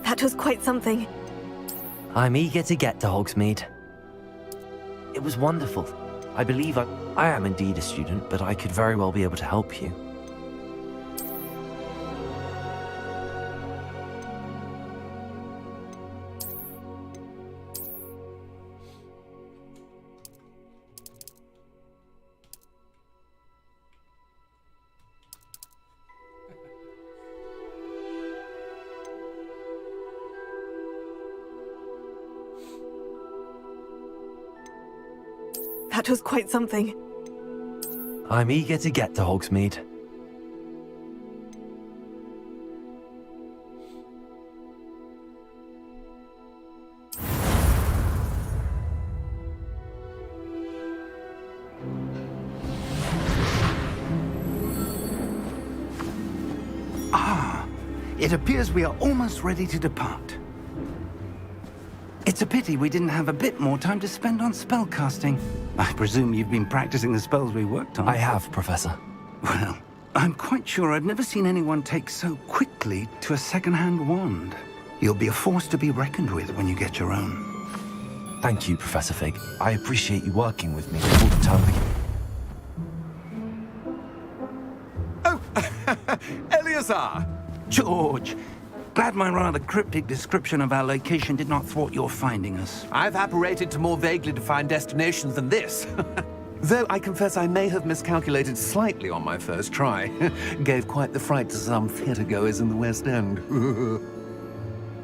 That was quite something. I'm eager to get to Hogsmeade. It was wonderful. I believe I am indeed a student, but I could very well be able to help you. That was quite something. I'm eager to get to Hogsmeade. It appears we are almost ready to depart. It's a pity we didn't have a bit more time to spend on spellcasting. I presume you've been practicing the spells we worked on. I have, Professor. Well, I'm quite sure I've never seen anyone take so quickly to a second-hand wand. You'll be a force to be reckoned with when you get your own. Thank you, Professor Fig. I appreciate you working with me all the time. Oh, Eleazar! George! Glad my rather cryptic description of our location did not thwart your finding us. I've apparated to more vaguely defined destinations than this. Though I confess I may have miscalculated slightly on my first try. Gave quite the fright to some theatre-goers in the West End.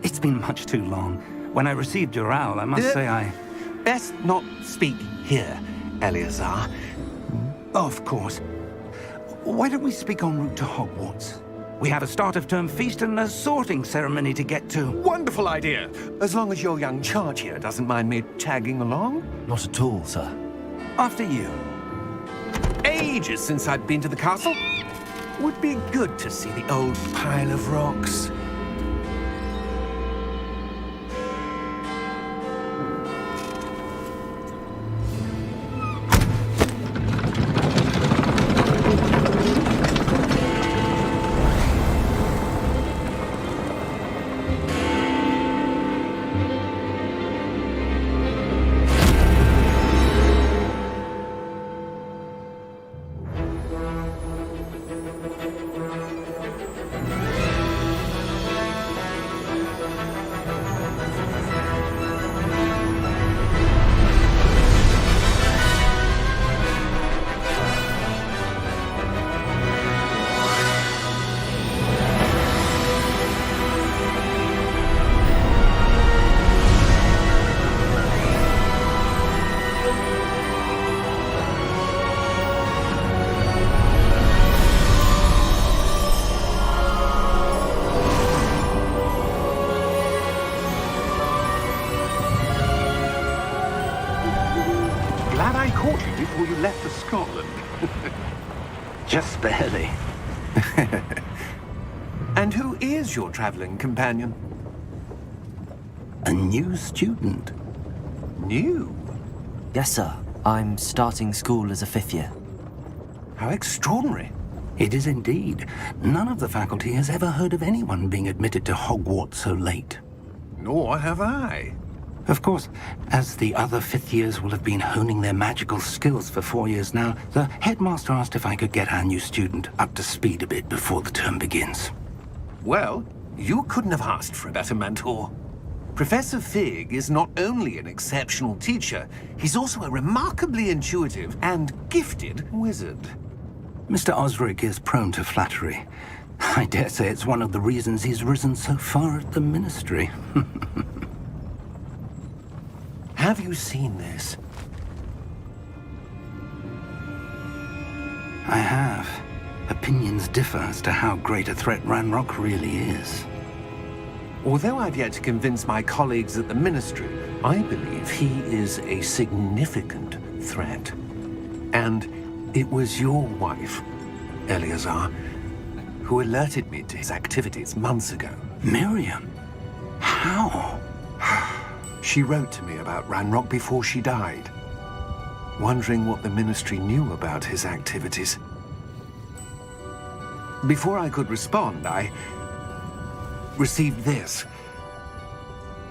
It's been much too long. When I received your owl, I must say I... Best not speak here, Eleazar. Of course. Why don't we speak en route to Hogwarts? We have a start-of-term feast and a sorting ceremony to get to. Wonderful idea! As long as your young charge here doesn't mind me tagging along. Not at all, sir. After you. Ages since I'd been to the castle. Would be good to see the old pile of rocks. Glad I caught you before you left for Scotland. Just barely. And who is your traveling companion? A new student. New? Yes, sir. I'm starting school as a 5th year. How extraordinary. It is indeed. None of the faculty has ever heard of anyone being admitted to Hogwarts so late. Nor have I. Of course, as the other 5th years will have been honing their magical skills for 4 years now, the headmaster asked if I could get our new student up to speed a bit before the term begins. Well, you couldn't have asked for a better mentor. Professor Fig is not only an exceptional teacher, he's also a remarkably intuitive and gifted wizard. Mr. Osric is prone to flattery. I dare say it's one of the reasons he's risen so far at the Ministry. Have you seen this? I have. Opinions differ as to how great a threat Ranrock really is. Although I've yet to convince my colleagues at the Ministry, I believe he is a significant threat. And it was your wife, Eleazar, who alerted me to his activities months ago. Miriam? How? She wrote to me about Ranrock before she died, wondering what the Ministry knew about his activities. Before I could respond, I received this.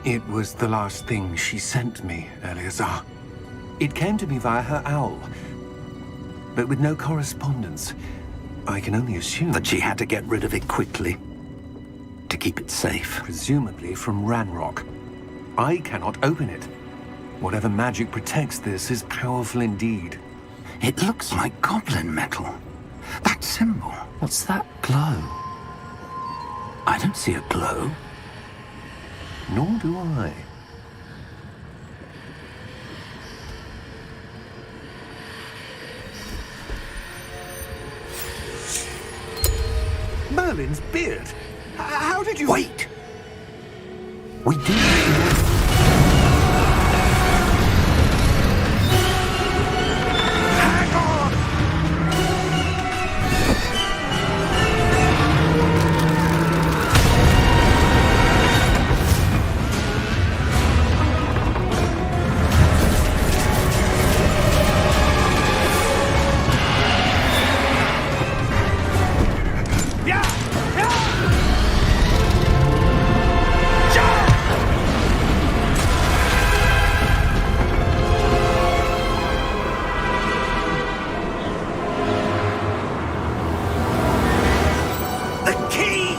It was the last thing she sent me, Eleazar. It came to me via her owl, but with no correspondence. I can only assume That she had to get rid of it quickly to keep it safe. presumably from Ranrock. I cannot open it. Whatever magic protects this is powerful indeed. It looks like goblin metal. That symbol. What's that glow? I don't see a glow. Nor do I. Merlin's beard. How did you... Wait! We do. Hang on! The key!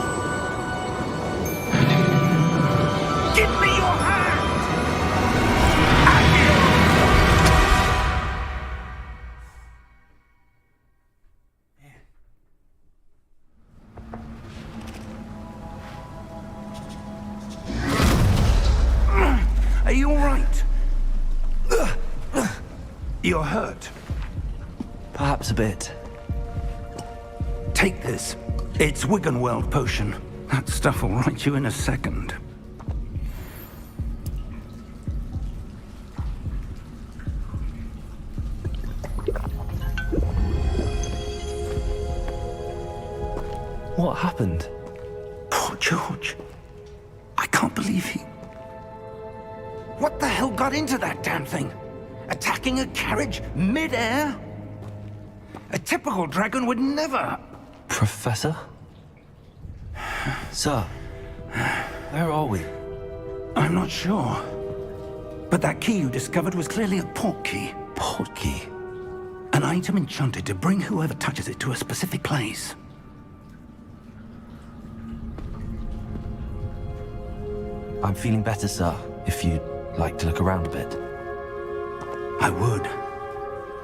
Give me your hand! Are you all right? You're hurt. Perhaps a bit. Take this. It's Wiggenweld potion. That stuff will right you in a second. What happened? Poor George. I can't believe he... What the hell got into that damn thing? Attacking a carriage mid-air? A typical dragon would never... Professor? Sir, where are we? I'm not sure. But that key you discovered was clearly a port key. Port key? An item enchanted to bring whoever touches it to a specific place. I'm feeling better, sir, if you'd like to look around a bit. I would.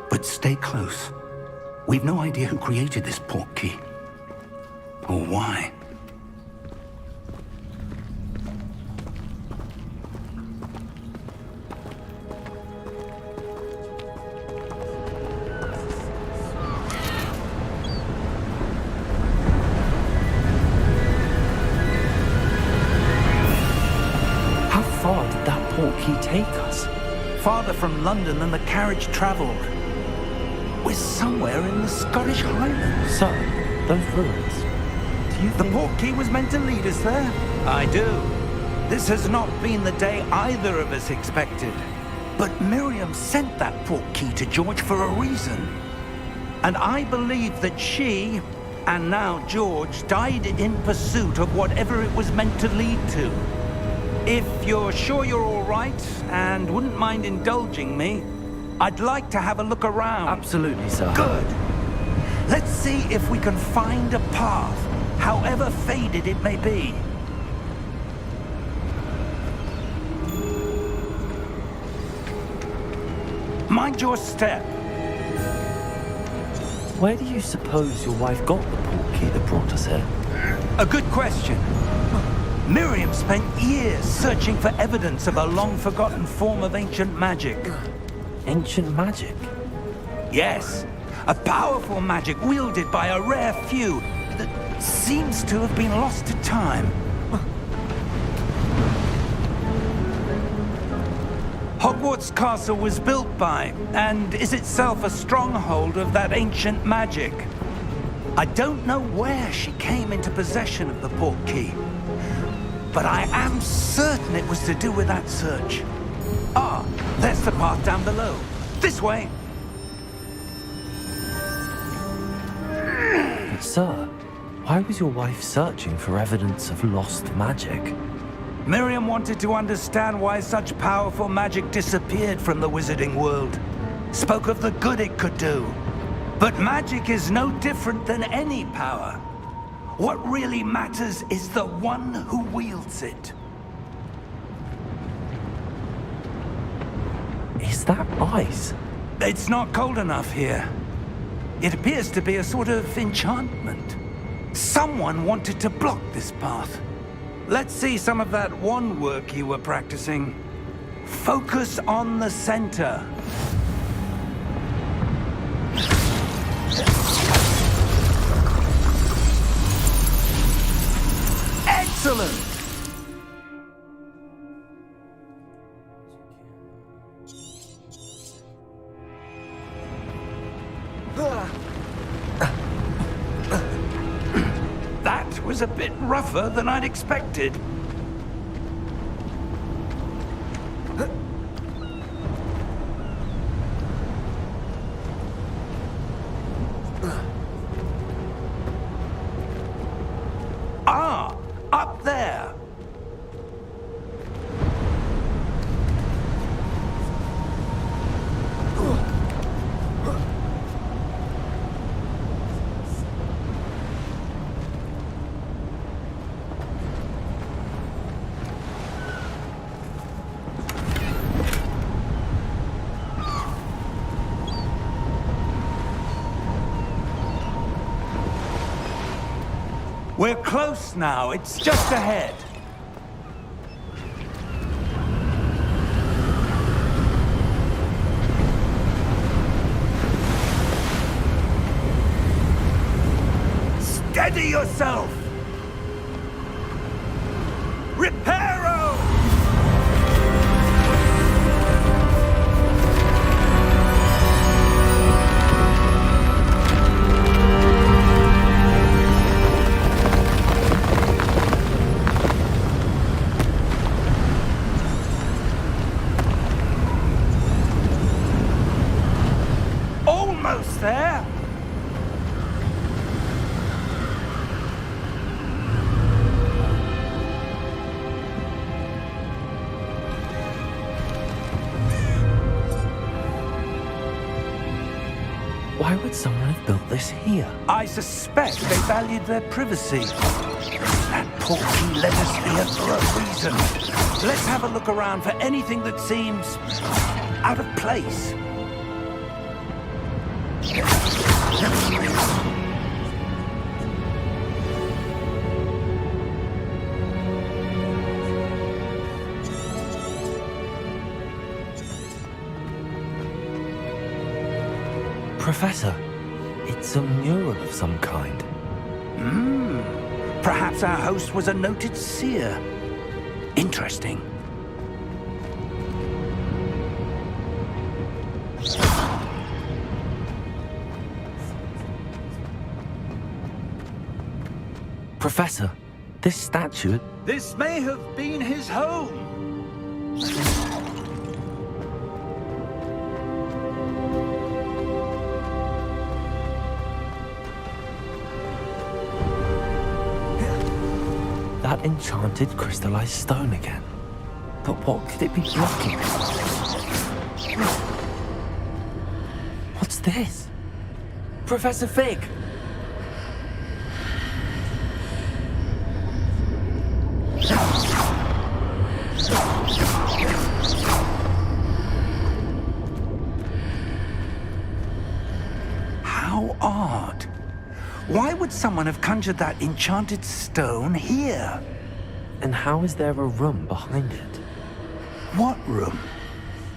But stay close. We've no idea who created this port key. Or why. How far did that port key take us? Farther from London than the carriage traveled. We're somewhere in the Scottish Highlands. Sir, those ruins. Do you The think... port key was meant to lead us there? I do. This has not been the day either of us expected. But Miriam sent that port key to George for a reason. And I believe that she, and now George, died in pursuit of whatever it was meant to lead to. If you're sure you're all right, and wouldn't mind indulging me, I'd like to have a look around. Absolutely, sir. Good. Let's see if we can find a path, however faded it may be. Mind your step. Where do you suppose your wife got the port key that brought us here? A good question. Miriam spent years searching for evidence of a long-forgotten form of ancient magic. Ancient magic? Yes, a powerful magic wielded by a rare few that seems to have been lost to time. Hogwarts Castle was built by, and is itself a stronghold of that ancient magic. I don't know where she came into possession of the port key, but I am certain it was to do with that search. Ah, there's the path down below. This way. But sir, why was your wife searching for evidence of lost magic? Miriam wanted to understand why such powerful magic disappeared from the wizarding world. Spoke of the good it could do. But magic is no different than any power. What really matters is the one who wields it. Is that ice? It's not cold enough here. It appears to be a sort of enchantment. Someone wanted to block this path. Let's see some of that wand work you were practicing. Focus on the center. Excellent! That was a bit rougher than I'd expected. Ah, up there. We're close now. It's just ahead. Steady yourself! Reparo! Almost there. Why would someone have built this here? I suspect they valued their privacy. That portkey led us here for a reason. Let's have a look around for anything that seems out of place. Professor, it's a mural of some kind. Perhaps our host was a noted seer. Interesting. Professor, this statue... This may have been his home. That enchanted crystallized stone again. But what could it be blocking? What's this? Professor Fig! How odd. Why would someone have conjured that enchanted stone here? And how is there a room behind it? What room?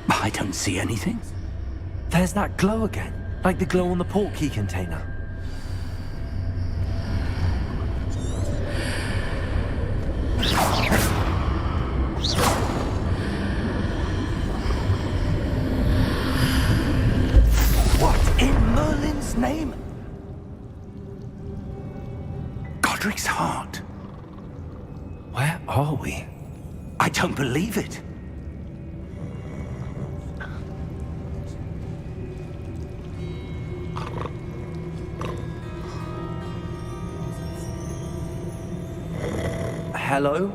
I don't see anything. There's that glow again, like the glow on the portkey container. What in Merlin's name? Godric's heart. Where are we? I don't believe it. Hello?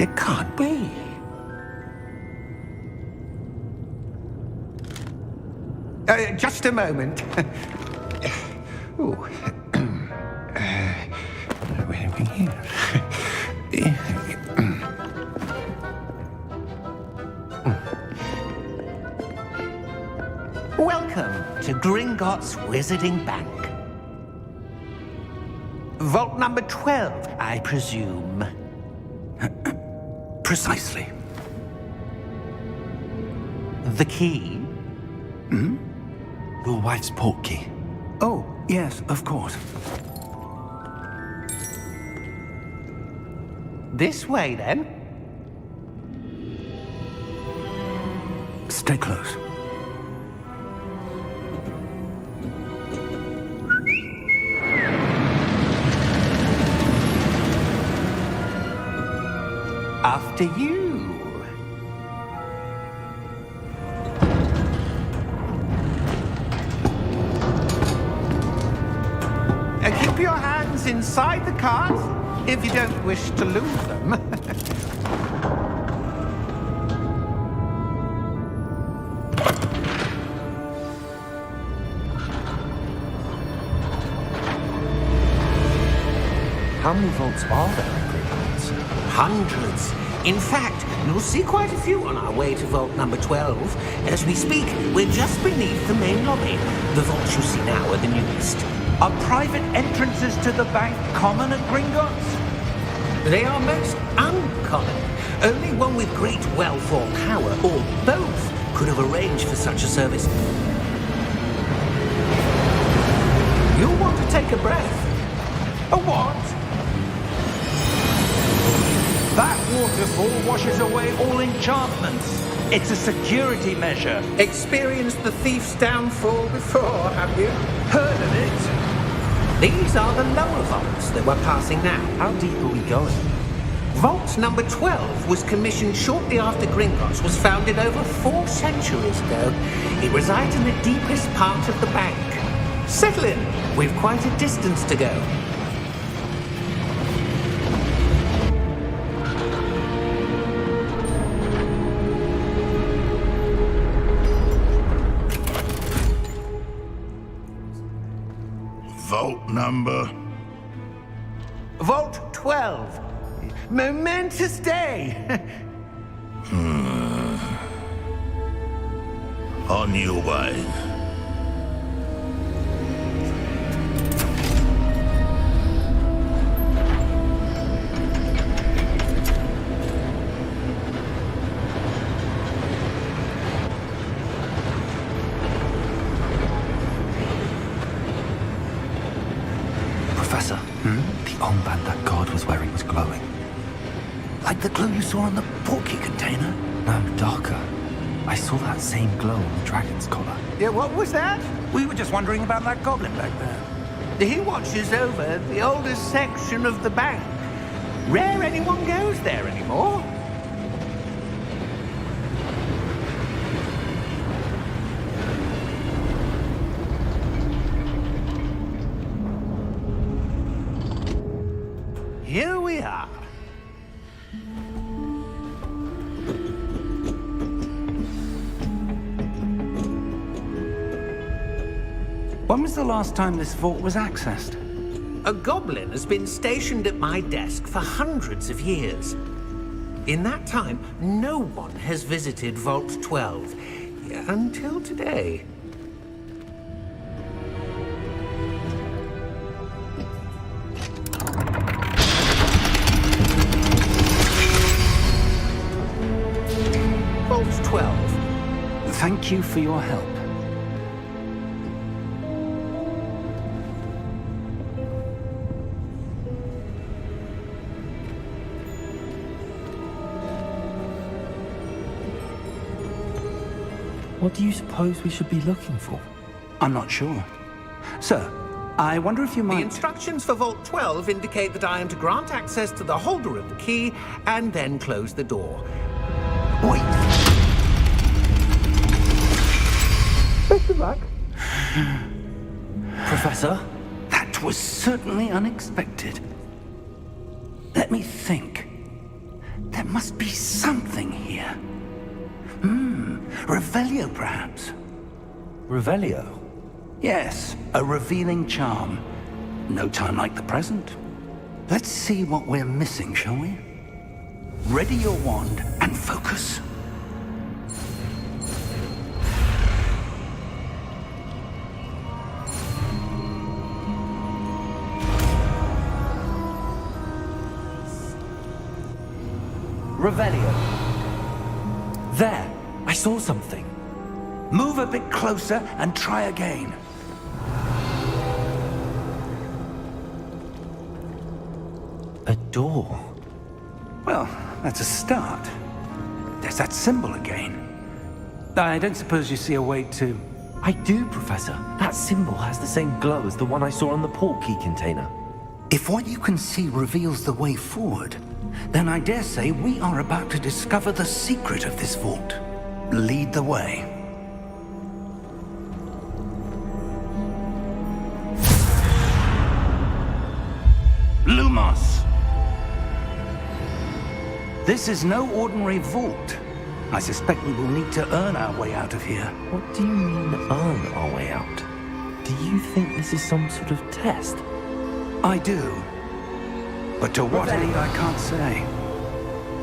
It can't be. Just a moment. Ooh. Where are we here? Welcome to Gringotts Wizarding Bank. Vault number 12, I presume. Precisely. The key? Your wife's portkey. Oh, yes, of course. This way, then. Stay close. After you. Keep your hands inside the cart if you don't wish to lose them. How many vaults are there in Gringotts? Hundreds. In fact, you'll see quite a few on our way to vault number 12. As we speak, we're just beneath the main lobby. The vaults you see now are the newest. Are private entrances to the bank common at Gringotts? They are most uncommon. Only one with great wealth or power, or both, could have arranged for such a service. You'll want to take a breath. A what? That waterfall washes away all enchantments. It's a security measure. Experienced the thief's downfall before, have you? Heard of it? These are the lower vaults that we're passing now. How deep are we going? Vault number 12 was commissioned shortly after Gringotts was founded over 4 centuries ago. It resides in the deepest part of the bank. Settle in. We've quite a distance to go. Vault number? Vault 12. Momentous day. On your way. Professor, the armband that guard was wearing was glowing. Like the glow you saw on the portkey container? No, darker. I saw that same glow on the dragon's collar. Yeah, what was that? We were just wondering about that goblin back there. He watches over the oldest section of the bank. Rare anyone goes there anymore. Here we are. When was the last time this vault was accessed? A goblin has been stationed at my desk for hundreds of years. In that time, no one has visited Vault 12 until today. Vault 12. Thank you for your help. What do you suppose we should be looking for? I'm not sure. Sir, I wonder if you The might... instructions for Vault 12 indicate that I am to grant access to the holder of the key and then close the door. Wait. Best of luck. Professor? That was certainly unexpected. Let me think. There must be something here. Revelio, perhaps? Revelio? Yes, a revealing charm. No time like the present. Let's see what we're missing, shall we? Ready your wand and focus. Revelio. There! I saw something. Move a bit closer and try again. A door. Well, that's a start. There's that symbol again. I don't suppose you see a way to... I do, Professor. That symbol has the same glow as the one I saw on the port key container. If what you can see reveals the way forward, then I dare say we are about to discover the secret of this vault. Lead the way. Lumos! This is no ordinary vault. I suspect we will need to earn our way out of here. What do you mean, earn our way out? Do you think this is some sort of test? I do. But to what end, I can't say.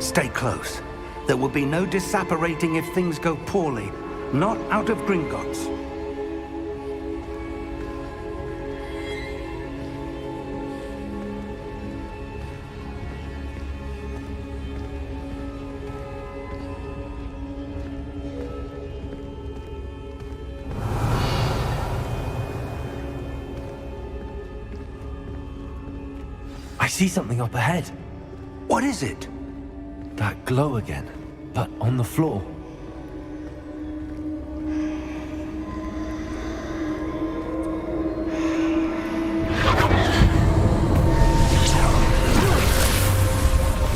Stay close. There will be no disapparating if things go poorly. Not out of Gringotts. I see something up ahead. What is it? That glow again, but on the floor.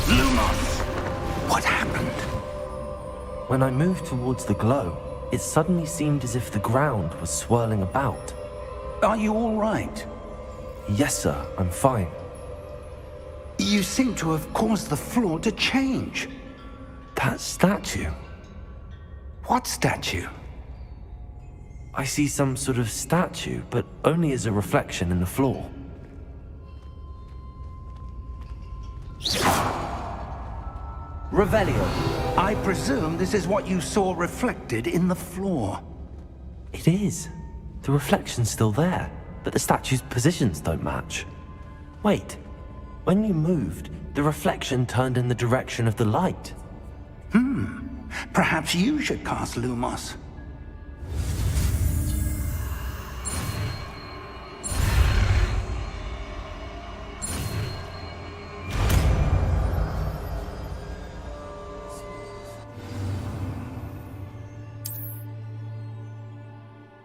Lumos! What happened? When I moved towards the glow, it suddenly seemed as if the ground was swirling about. Are you all right? Yes, sir, I'm fine. You seem to have caused the floor to change. That statue. What statue? I see some sort of statue, but only as a reflection in the floor. Revelio. I presume this is what you saw reflected in the floor. It is. The reflection's still there, but the statue's positions don't match. Wait. When you moved, the reflection turned in the direction of the light. Perhaps you should cast Lumos.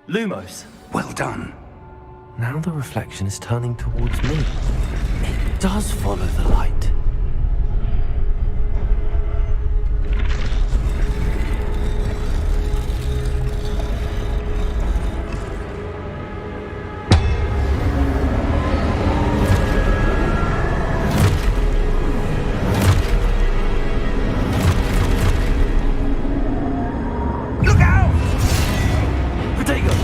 Lumos. Well done. Now the reflection is turning towards me. It does follow the light. Look out! Protego!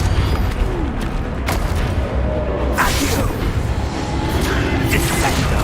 Accio! Descendo!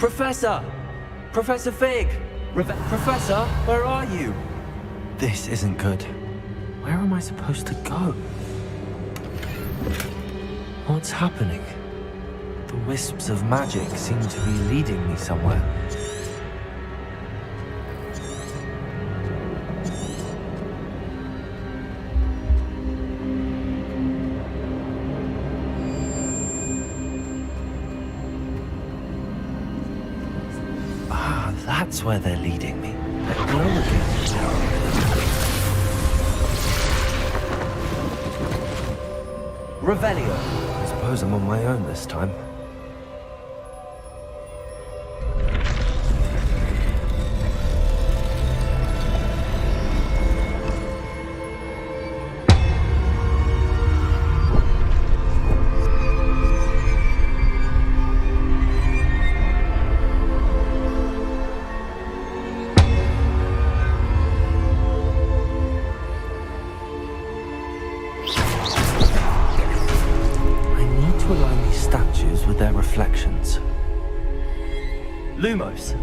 Professor! Professor Fig! Professor, where are you? This isn't good. Where am I supposed to go? What's happening? The wisps of magic seem to be leading me somewhere. Ah, that's where they're leading me. That glow again. Revelio. I suppose I'm on my own this time. With their reflections. Lumos.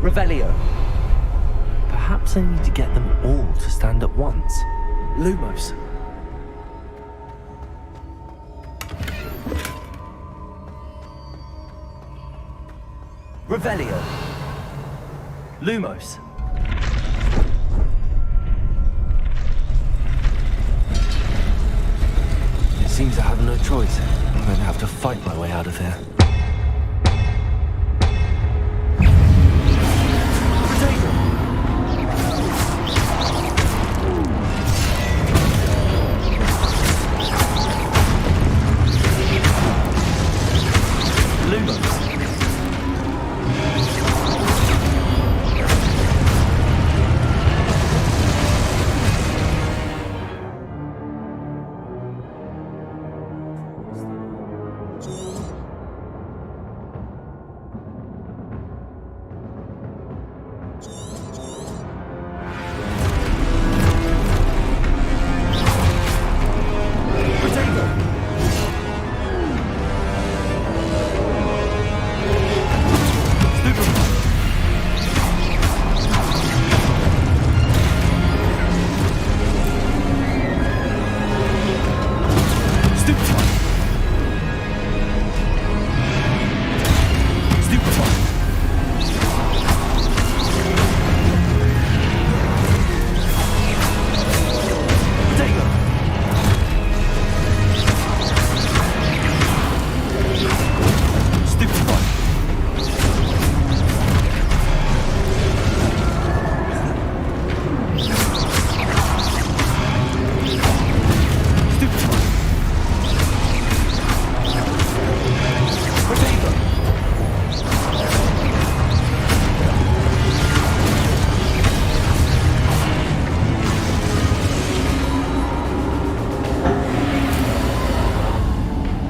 Revelio. Perhaps I need to get them all to stand at once. Lumos. Revelio. Lumos. It seems I have no choice. I'm going to have to fight my way out of here.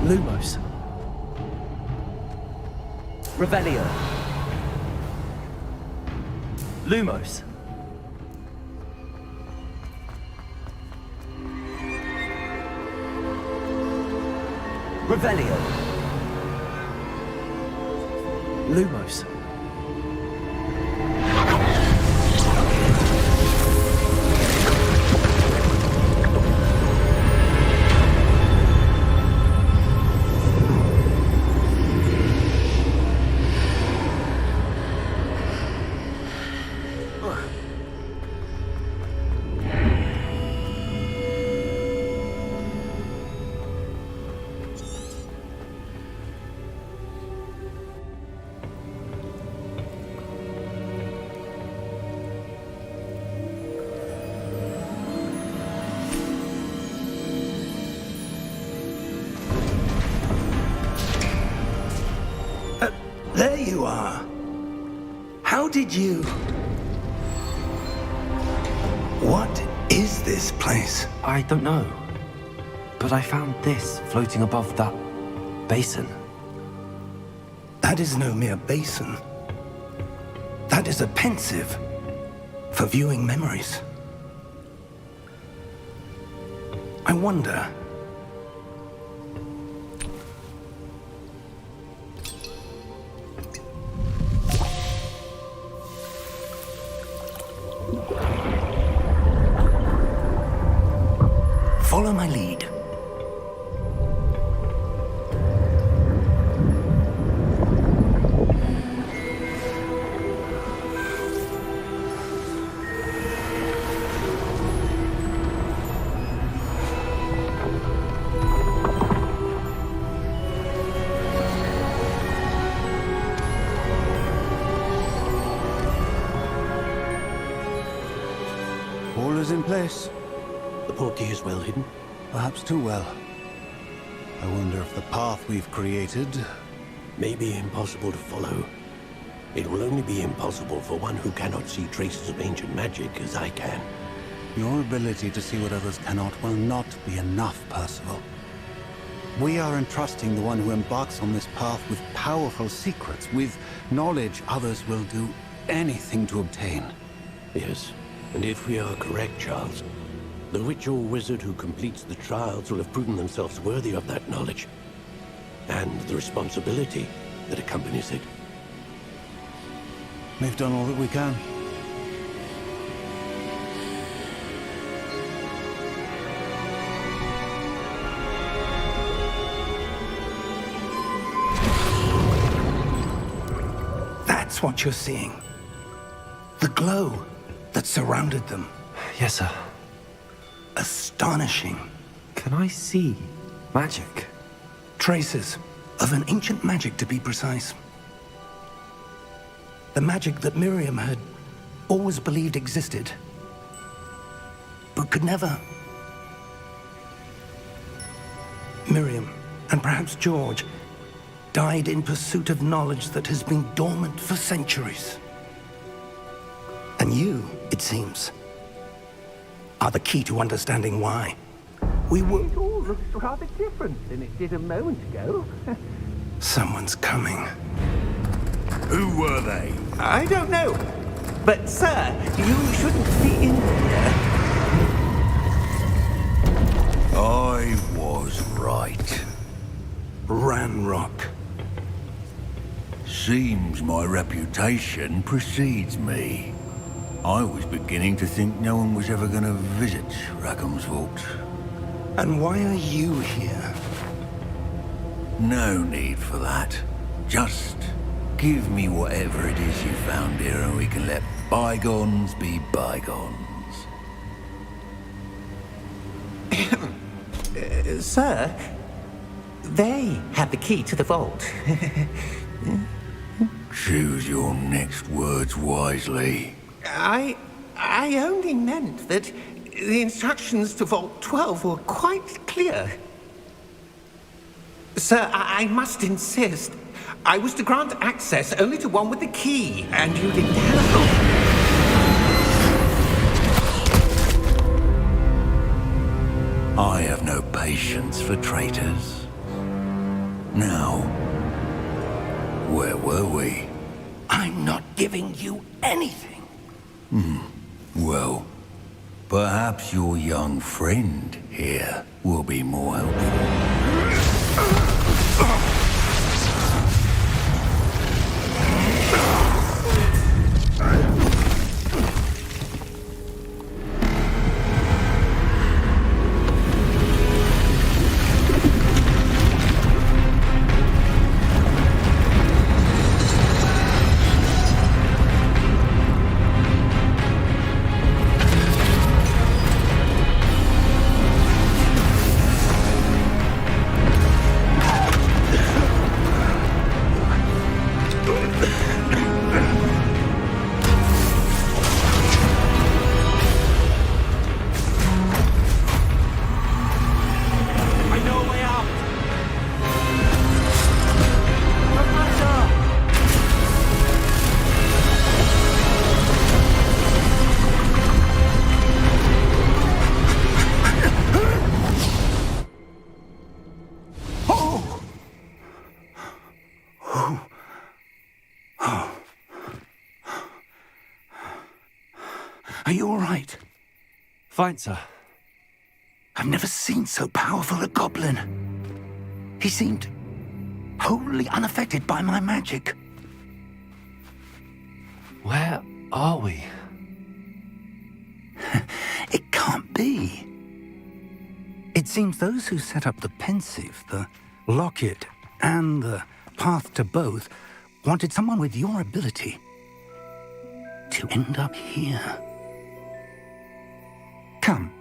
Lumos. Revelio. Lumos. Revelio. Lumos. There you are. How did you... What is this place? I don't know. But I found this floating above that basin. That is no mere basin. That is a pensive for viewing memories. I wonder... Follow my lead. All is in place. The portkey is well hidden. Perhaps too well. I wonder if the path we've created... May be impossible to follow. It will only be impossible for one who cannot see traces of ancient magic as I can. Your ability to see what others cannot will not be enough, Percival. We are entrusting the one who embarks on this path with powerful secrets, with knowledge others will do anything to obtain. Yes, and if we are correct, Charles, the witch or wizard who completes the trials will have proven themselves worthy of that knowledge, and the responsibility that accompanies it. We've done all that we can. That's what you're seeing. The glow that surrounded them. Yes, sir. Astonishing. Can I see magic? Traces of an ancient magic, to be precise. The magic that Miriam had always believed existed, but could never. Miriam, and perhaps George, died in pursuit of knowledge that has been dormant for centuries. And you, it seems, are the key to understanding why. We were... It all looks rather different than it did a moment ago. Someone's coming. Who were they? I don't know. But, sir, you shouldn't be in here. I was right. Ranrock. Seems my reputation precedes me. I was beginning to think no one was ever going to visit Rackham's Vault. And why are you here? No need for that. Just give me whatever it is you found here and we can let bygones be bygones. Sir, they have the key to the vault. Choose your next words wisely. I only meant that the instructions to Vault 12 were quite clear. Sir, I must insist. I was to grant access only to one with the key, and you didn't have... I have no patience for traitors. Now, where were we? I'm not giving you anything. Well, perhaps your young friend here will be more helpful. all right? Fine, sir. I've never seen so powerful a goblin. He seemed wholly unaffected by my magic. Where are we? It can't be. It seems those who set up the Pensieve, the Locket, and the Path to Both wanted someone with your ability to end up here. Come.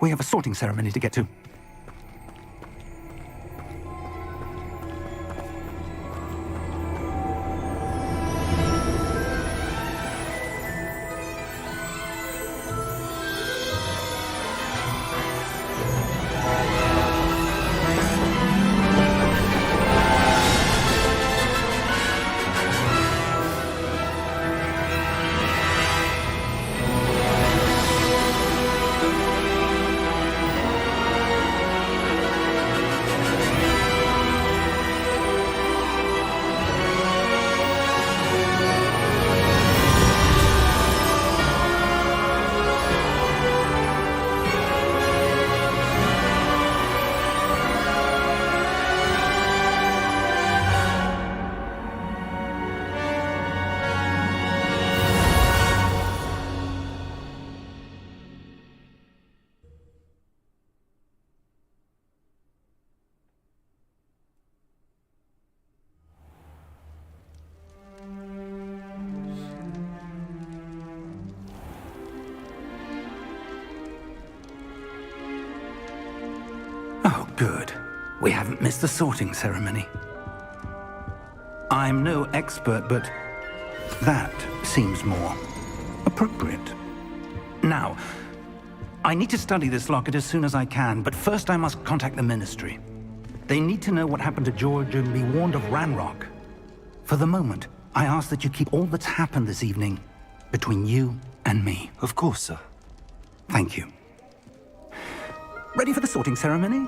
We have a sorting ceremony to get to. Oh, good. We haven't missed the sorting ceremony. I'm no expert, but that seems more appropriate. Now, I need to study this locket as soon as I can, but first I must contact the Ministry. They need to know what happened to George and be warned of Ranrock. For the moment, I ask that you keep all that's happened this evening between you and me. Of course, sir. Thank you. Ready for the sorting ceremony?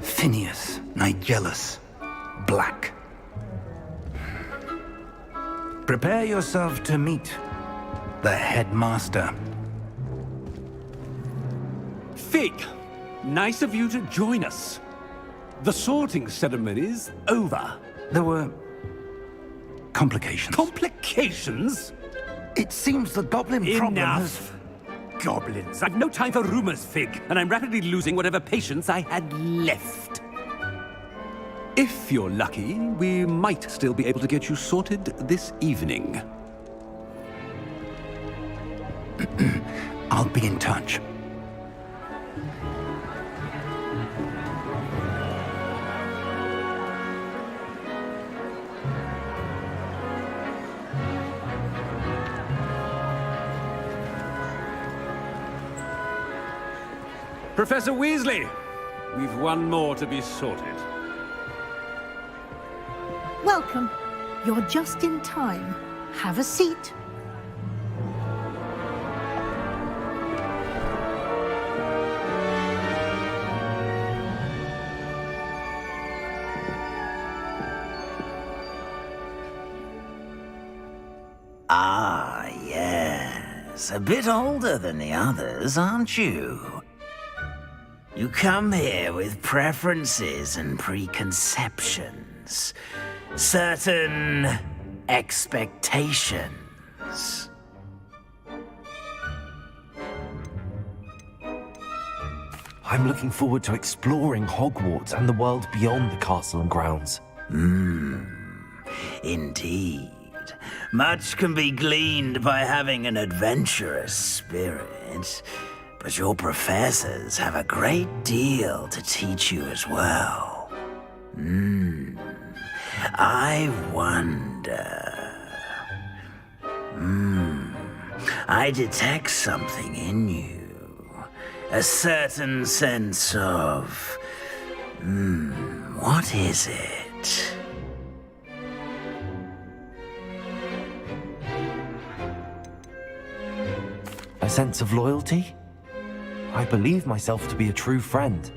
Phineas Nigellus Black. Prepare yourself to meet the headmaster. Fig, nice of you to join us. The sorting ceremony's over. There were complications. Complications? It seems the goblin problem has... Enough! Goblins. I've no time for rumors, Fig, and I'm rapidly losing whatever patience I had left. If you're lucky, we might still be able to get you sorted this evening. I'll be in touch. Professor Weasley, we've one more to be sorted. Welcome. You're just in time. Have a seat. Ah, yes. A bit older than the others, aren't you? You come here with preferences and preconceptions. Certain expectations. I'm looking forward to exploring Hogwarts and the world beyond the castle and grounds. Indeed. Much can be gleaned by having an adventurous spirit, but your professors have a great deal to teach you as well. I wonder... I detect something in you. A certain sense of... what is it? A sense of loyalty? I believe myself to be a true friend.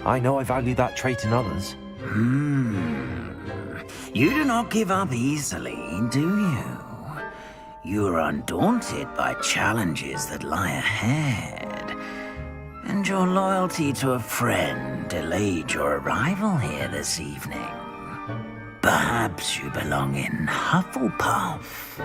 I know I value that trait in others. You do not give up easily, do you? You are undaunted by challenges that lie ahead. And your loyalty to a friend delayed your arrival here this evening. Perhaps you belong in Hufflepuff.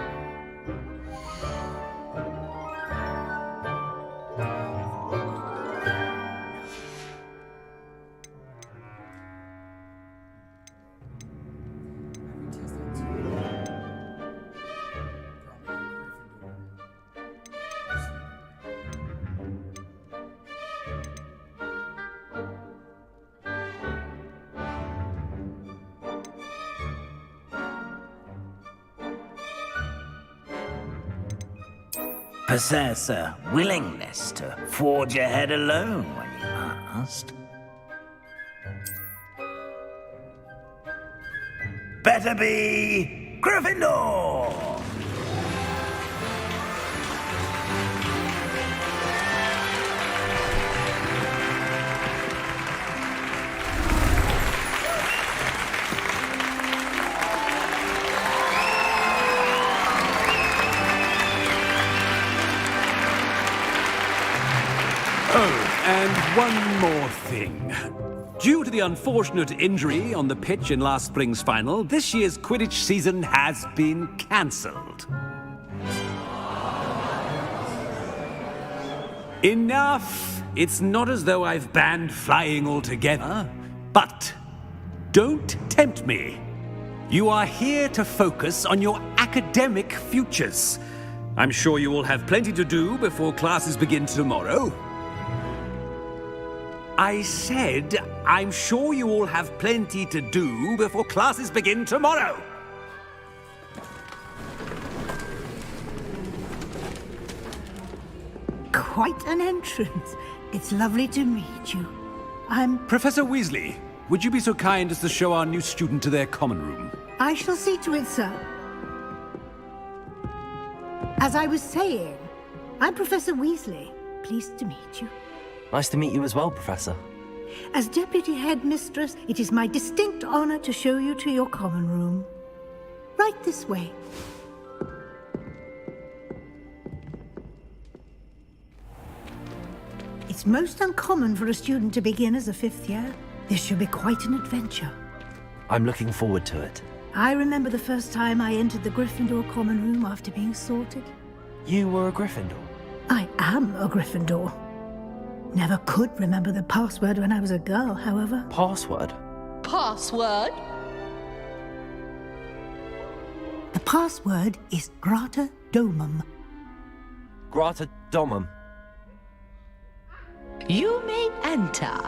Possess a willingness to forge ahead alone when you must. Better be Gryffindor! And one more thing. Due to the unfortunate injury on the pitch in last spring's final, this year's Quidditch season has been cancelled. Enough! It's not as though I've banned flying altogether, but don't tempt me. You are here to focus on your academic futures. I'm sure you will have plenty to do before classes begin tomorrow. I said, I'm sure you all have plenty to do before classes begin tomorrow. Quite an entrance. It's lovely to meet you. I'm... Professor Weasley, would you be so kind as to show our new student to their common room? I shall see to it, sir. As I was saying, I'm Professor Weasley. Pleased to meet you. Nice to meet you as well, Professor. As Deputy Headmistress, it is my distinct honor to show you to your common room. Right this way. It's most uncommon for a student to begin as a fifth year. This should be quite an adventure. I'm looking forward to it. I remember the first time I entered the Gryffindor common room after being sorted. You were a Gryffindor? I am a Gryffindor. Never could remember the password when I was a girl, however. Password? Password? The password is Grata Domum. Grata Domum. You may enter.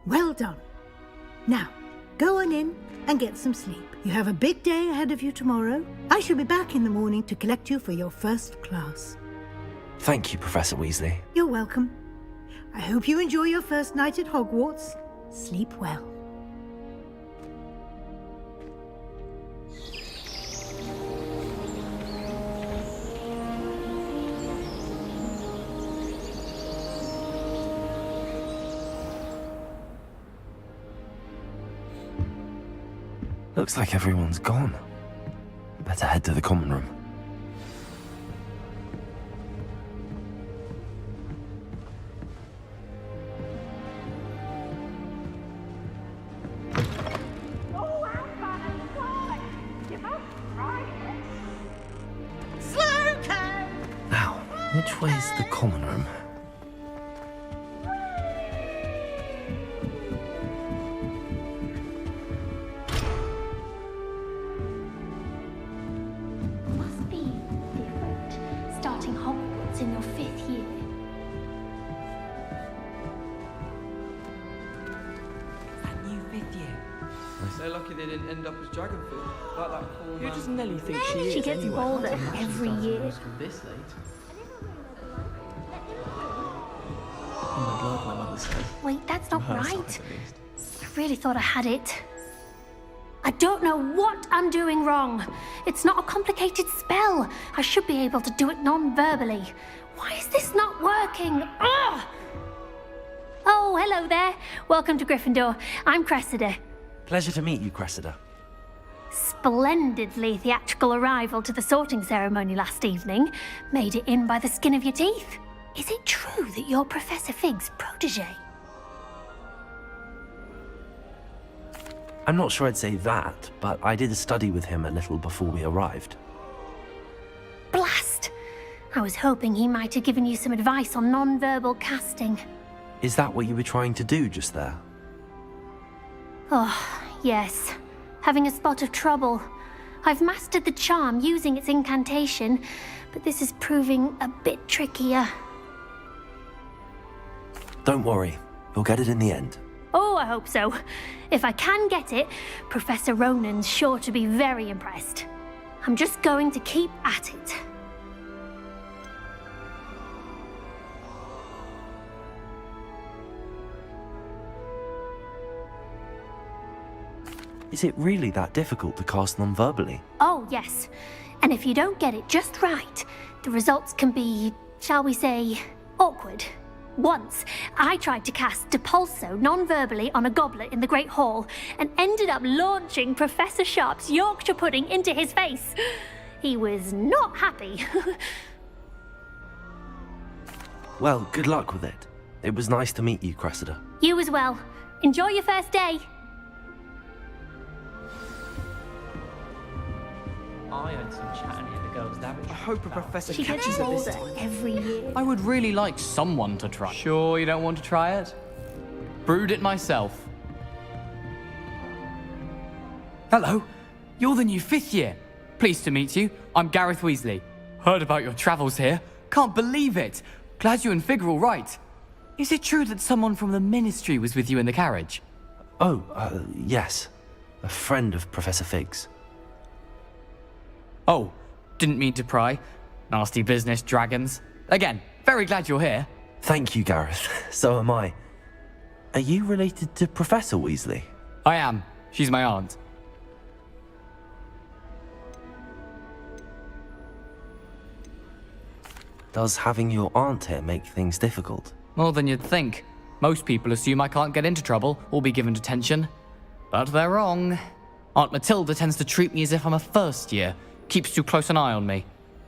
Well done. Now, go on in and get some sleep. You have a big day ahead of you tomorrow. I shall be back in the morning to collect you for your first class. Thank you, Professor Weasley. You're welcome. I hope you enjoy your first night at Hogwarts. Sleep well. Looks like everyone's gone. Better head to the common room. Now, which way's the common room? Must be different, starting Hogwarts in your 5th year. That new 5th year. So lucky they didn't end up as Dragonfield. Like that cool Who does Nelly think she is? She gets anyway? older every year. From this late. Oh my god, my mother says. Wait, that's not Her side, right. at least. I really thought I had it. I don't know what I'm doing wrong. It's not a complicated spell. I should be able to do it non-verbally. Why is this not working? Ugh! Oh, hello there. Welcome to Gryffindor. I'm Cressida. Pleasure to meet you, Cressida. Splendidly theatrical arrival to the sorting ceremony last evening. Made it in by the skin of your teeth. Is it true that you're Professor Fig's protege? I'm not sure I'd say that, but I did study with him a little before we arrived. Blast! I was hoping he might have given you some advice on non-verbal casting. Is that what you were trying to do just there? Oh, yes. Having a spot of trouble. I've mastered the charm using its incantation, but this is proving a bit trickier. Don't worry, you'll get it in the end. Oh, I hope so. If I can get it, Professor Ronan's sure to be very impressed. I'm just going to keep at it. Is it really that difficult to cast non-verbally? Oh, yes. And if you don't get it just right, the results can be, shall we say, awkward. Once, I tried to cast Depulso non-verbally on a goblet in the Great Hall and ended up launching Professor Sharp's Yorkshire pudding into his face. He was not happy. Well, good luck with it. It was nice to meet you, Cressida. You as well. Enjoy your first day. I heard some chatting in the girls' lavatory. I hope a professor She gets catches her this older time. every year. I would really like someone to try. Sure you don't want to try it? Brewed it myself. Hello, you're the new 5th year. Pleased to meet you. I'm Gareth Weasley. Heard about your travels here. Can't believe it. Glad you and Fig are all right. Is it true that someone from the Ministry was with you in the carriage? Oh, yes. A friend of Professor Fig's. Oh, didn't mean to pry. Nasty business, dragons. Again, very glad you're here. Thank you, Gareth. So am I. Are you related to Professor Weasley? I am. She's my aunt. Does having your aunt here make things difficult? More than you'd think. Most people assume I can't get into trouble or be given detention. But they're wrong. Aunt Matilda tends to treat me as if I'm a first year. Keeps too close an eye on me.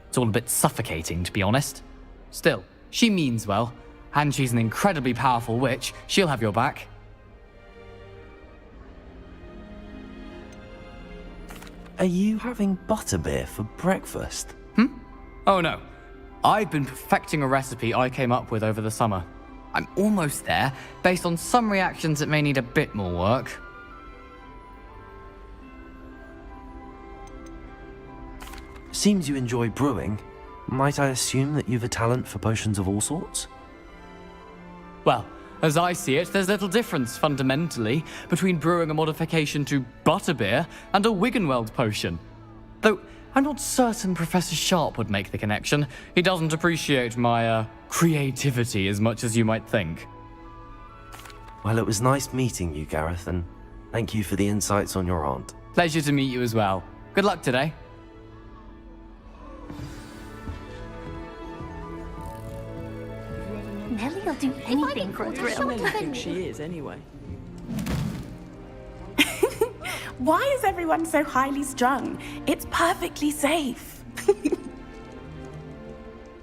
It's all a bit suffocating, to be honest. Still, she means well. And she's an incredibly powerful witch. She'll have your back. Are you having butterbeer for breakfast? Oh no. I've been perfecting a recipe I came up with over the summer. I'm almost there, based on some reactions that may need a bit more work. Seems you enjoy brewing. Might I assume that you've a talent for potions of all sorts? Well, as I see it, there's little difference, fundamentally, between brewing a modification to butterbeer and a Wiggenweld potion. Though, I'm not certain Professor Sharp would make the connection. He doesn't appreciate my, creativity as much as you might think. Well, it was nice meeting you, Gareth, and thank you for the insights on your aunt. Pleasure to meet you as well. Good luck today. Nellie'll do anything for a thrill. I think she is, anyway. Why is everyone so highly strung? It's perfectly safe.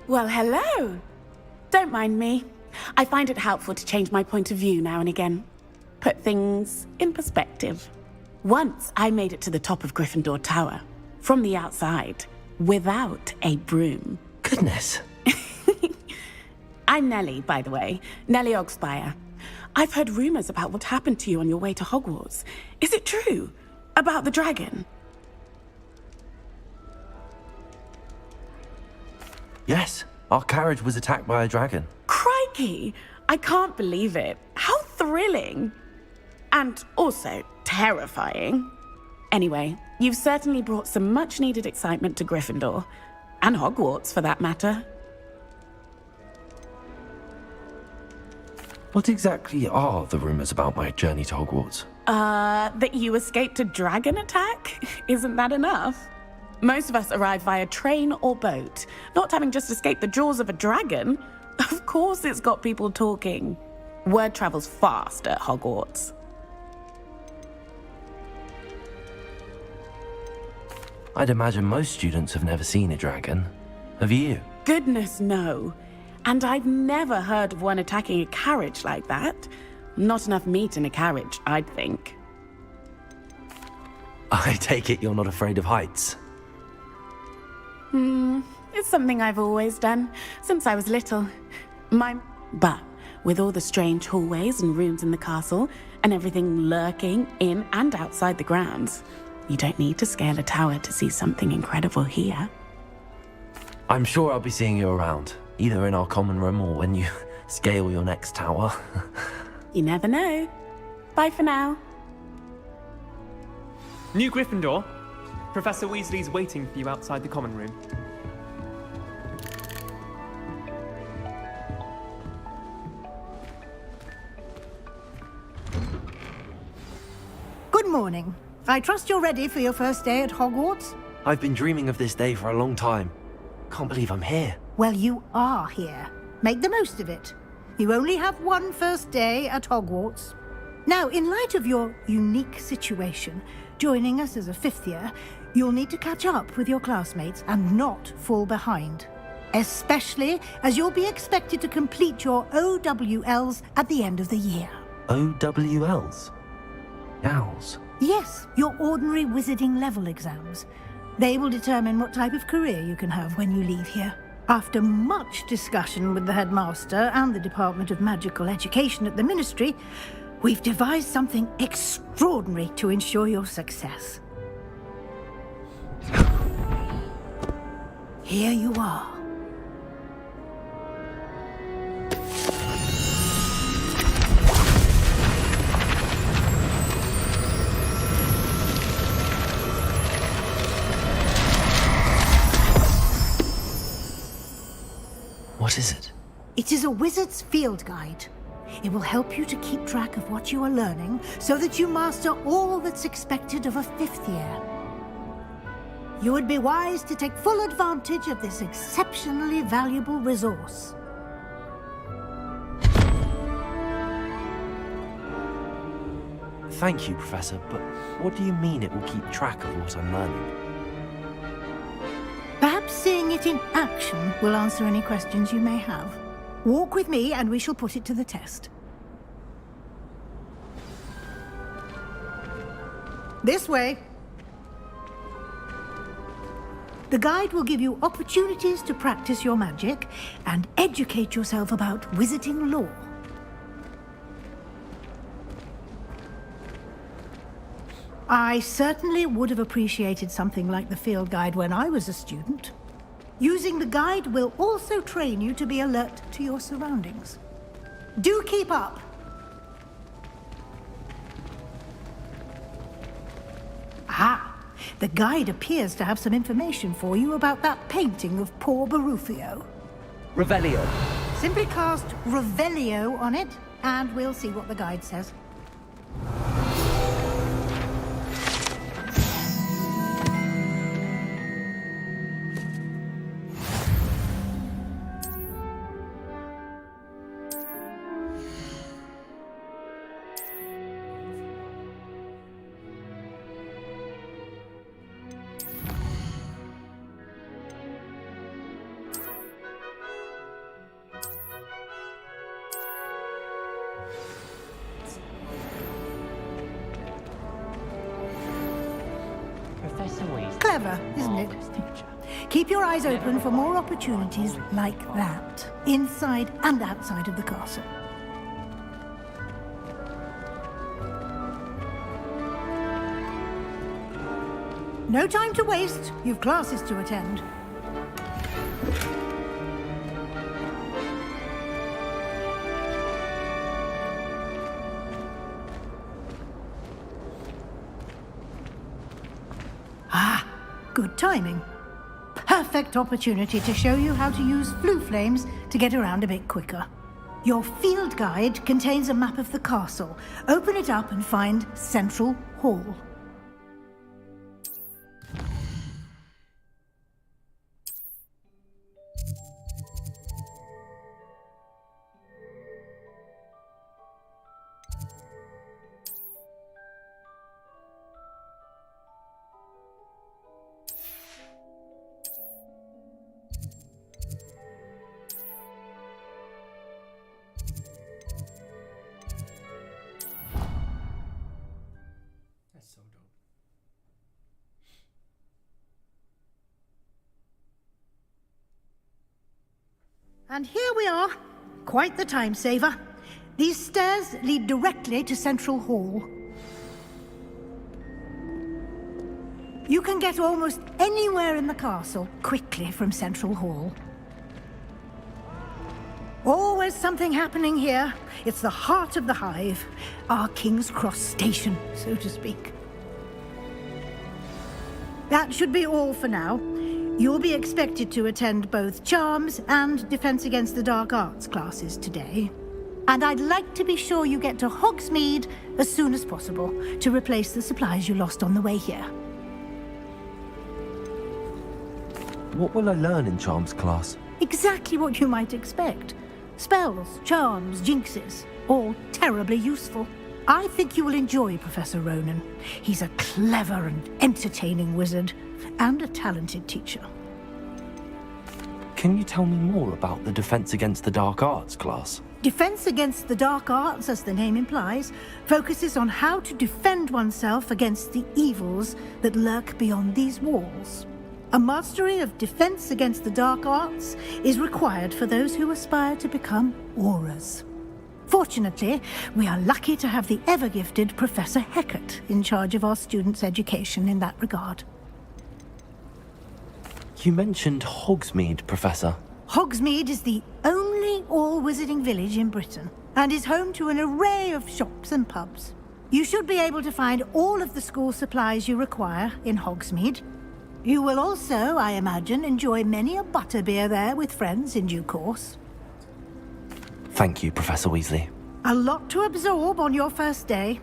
Well, hello. Don't mind me. I find it helpful to change my point of view now and again. Put things in perspective. Once I made it to the top of Gryffindor Tower, from the outside, without a broom. Goodness. I'm Nellie, by the way. Nellie Ogspire. I've heard rumors about what happened to you on your way to Hogwarts. Is it true? About the dragon? Yes, our carriage was attacked by a dragon. Crikey! I can't believe it. How thrilling! And also terrifying. Anyway, you've certainly brought some much-needed excitement to Gryffindor. And Hogwarts, for that matter. What exactly are the rumors about my journey to Hogwarts? That you escaped a dragon attack? Isn't that enough? Most of us arrive via train or boat, not having just escaped the jaws of a dragon. Of course it's got people talking. Word travels fast at Hogwarts. I'd imagine most students have never seen a dragon. Have you? Goodness, no. And I've never heard of one attacking a carriage like that. Not enough meat in a carriage, I'd think. I take it you're not afraid of heights. It's something I've always done, since I was little. But with all the strange hallways and rooms in the castle, and everything lurking in and outside the grounds, you don't need to scale a tower to see something incredible here. I'm sure I'll be seeing you around, either in our common room or when you scale your next tower. You never know. Bye for now. New Gryffindor. Professor Weasley's waiting for you outside the common room. Good morning. I trust you're ready for your first day at Hogwarts? I've been dreaming of this day for a long time. Can't believe I'm here. Well, you are here. Make the most of it. You only have one first day at Hogwarts. Now, in light of your unique situation, joining us as a fifth year, you'll need to catch up with your classmates and not fall behind. Especially as you'll be expected to complete your OWLs at the end of the year. OWLs? Owls? Yes, your ordinary wizarding level exams. They will determine what type of career you can have when you leave here. After much discussion with the headmaster and the Department of Magical Education at the Ministry, we've devised something extraordinary to ensure your success. Here you are. What is it? It is a wizard's field guide. It will help you to keep track of what you are learning so that you master all that's expected of a fifth year. You would be wise to take full advantage of this exceptionally valuable resource. Thank you, Professor, but what do you mean it will keep track of what I'm learning? Perhaps seeing it in action will answer any questions you may have. Walk with me and we shall put it to the test. This way. The guide will give you opportunities to practice your magic and educate yourself about wizarding lore. I certainly would have appreciated something like the field guide when I was a student. Using the guide will also train you to be alert to your surroundings. Do keep up! Ah, the guide appears to have some information for you about that painting of poor Barufio. Revelio. Simply cast Revelio on it, and we'll see what the guide says. Clever, isn't it? Keep your eyes open for more opportunities like that, inside and outside of the castle. No time to waste. You've classes to attend. Ah, good timing. Perfect opportunity to show you how to use flue flames to get around a bit quicker. Your field guide contains a map of the castle. Open it up and find Central Hall. And here we are. Quite the time saver. These stairs lead directly to Central Hall. You can get almost anywhere in the castle quickly from Central Hall. Always something happening here. It's the heart of the Hive, our King's Cross station, so to speak. That should be all for now. You'll be expected to attend both Charms and Defense Against the Dark Arts classes today. And I'd like to be sure you get to Hogsmeade as soon as possible to replace the supplies you lost on the way here. What will I learn in Charms class? Exactly what you might expect. Spells, charms, jinxes, all terribly useful. I think you will enjoy Professor Ronan. He's a clever and entertaining wizard, and a talented teacher. Can you tell me more about the Defense Against the Dark Arts class? Defense Against the Dark Arts, as the name implies, focuses on how to defend oneself against the evils that lurk beyond these walls. A mastery of Defense Against the Dark Arts is required for those who aspire to become Aurors. Fortunately, we are lucky to have the ever-gifted Professor Hecat in charge of our students' education in that regard. You mentioned Hogsmeade, Professor. Hogsmeade is the only all-wizarding village in Britain, and is home to an array of shops and pubs. You should be able to find all of the school supplies you require in Hogsmeade. You will also, I imagine, enjoy many a butterbeer there with friends in due course. Thank you, Professor Weasley. A lot to absorb on your first day,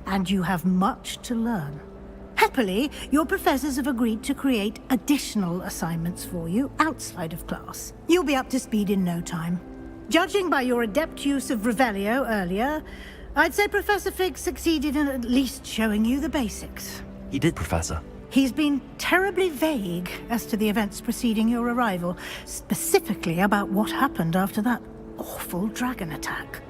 and you have much to learn. Happily, your professors have agreed to create additional assignments for you outside of class. You'll be up to speed in no time. Judging by your adept use of Revelio earlier, I'd say Professor Fig succeeded in at least showing you the basics. He did, Professor. He's been terribly vague as to the events preceding your arrival, specifically about what happened after that awful dragon attack.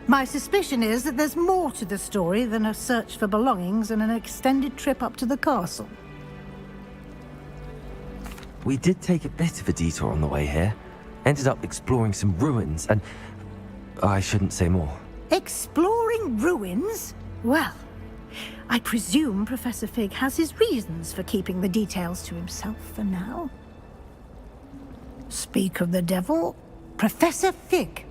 My suspicion is that there's more to the story than a search for belongings and an extended trip up to the castle. We did take a bit of a detour on the way here. Ended up exploring some ruins and... I shouldn't say more. Exploring ruins? Well, I presume Professor Fig has his reasons for keeping the details to himself for now. Speak of the devil, Professor Fig.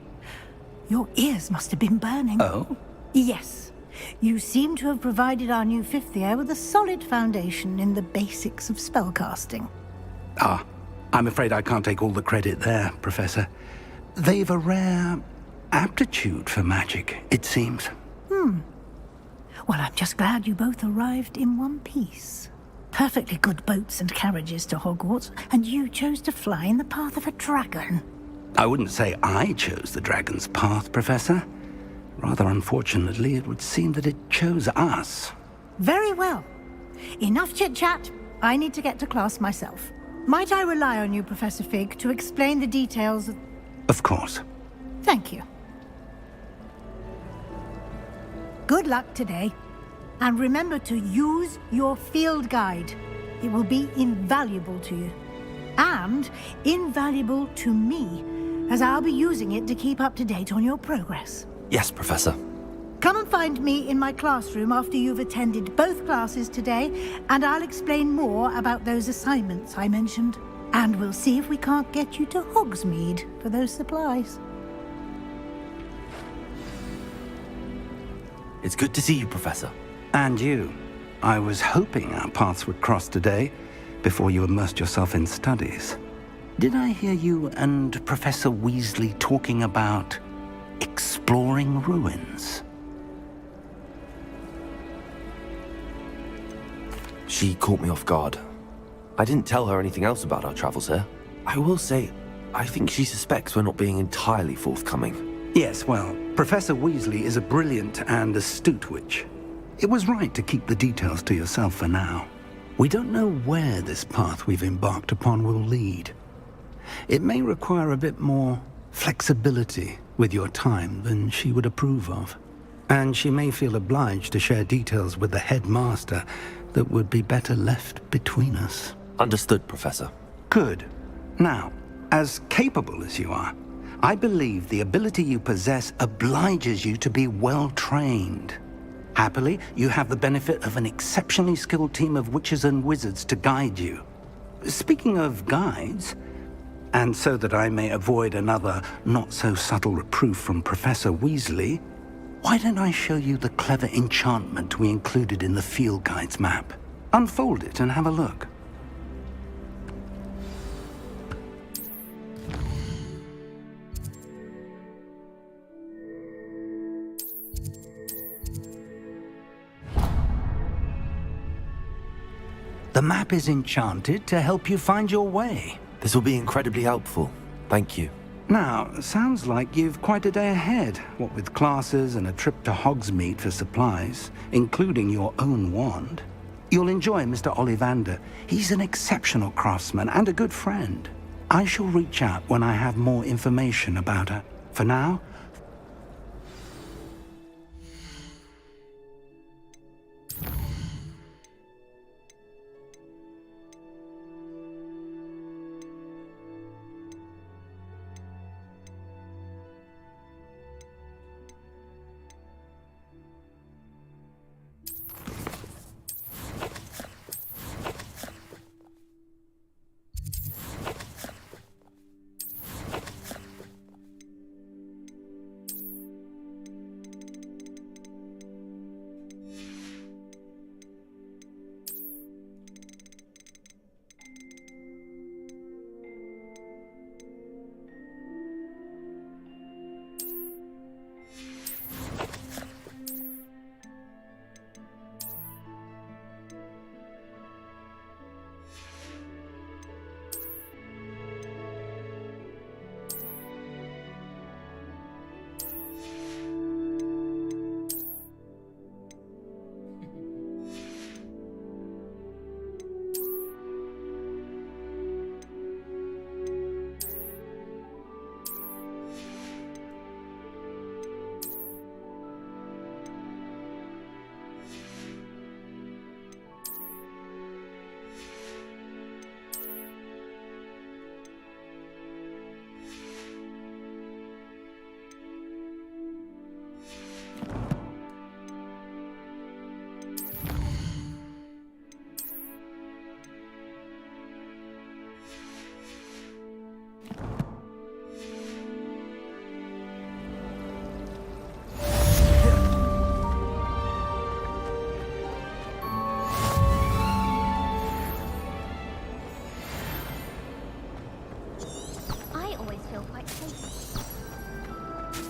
Your ears must have been burning. Oh? Yes. You seem to have provided our new fifth year with a solid foundation in the basics of spellcasting. Ah, I'm afraid I can't take all the credit there, Professor. They've a rare aptitude for magic, it seems. Well, I'm just glad you both arrived in one piece. Perfectly good boats and carriages to Hogwarts, and you chose to fly in the path of a dragon. I wouldn't say I chose the dragon's path, Professor. Rather unfortunately, it would seem that it chose us. Very well. Enough chit-chat. I need to get to class myself. Might I rely on you, Professor Fig, to explain the details of... Of course. Thank you. Good luck today. And remember to use your field guide. It will be invaluable to you. And invaluable to me, as I'll be using it to keep up to date on your progress. Yes, Professor. Come and find me in my classroom after you've attended both classes today, and I'll explain more about those assignments I mentioned. And we'll see if we can't get you to Hogsmeade for those supplies. It's good to see you, Professor. And you. I was hoping our paths would cross today, before you immersed yourself in studies. Did I hear you and Professor Weasley talking about exploring ruins. She caught me off guard. I didn't tell her anything else about our travels here. I will say, I think she suspects we're not being entirely forthcoming. Yes, well, Professor Weasley is a brilliant and astute witch. It was right to keep the details to yourself for now. We don't know where this path we've embarked upon will lead. It may require a bit more flexibility with your time than she would approve of. And she may feel obliged to share details with the headmaster that would be better left between us. Understood, Professor. Good. Now, as capable as you are, I believe the ability you possess obliges you to be well trained. Happily, you have the benefit of an exceptionally skilled team of witches and wizards to guide you. Speaking of guides, and so that I may avoid another not-so-subtle reproof from Professor Weasley, why don't I show you the clever enchantment we included in the field guide's map? Unfold it and have a look. The map is enchanted to help you find your way. This will be incredibly helpful. Thank you. Now, sounds like you've quite a day ahead, what with classes and a trip to Hogsmeade for supplies, including your own wand. You'll enjoy Mr. Ollivander. He's an exceptional craftsman and a good friend. I shall reach out when I have more information about her. For now,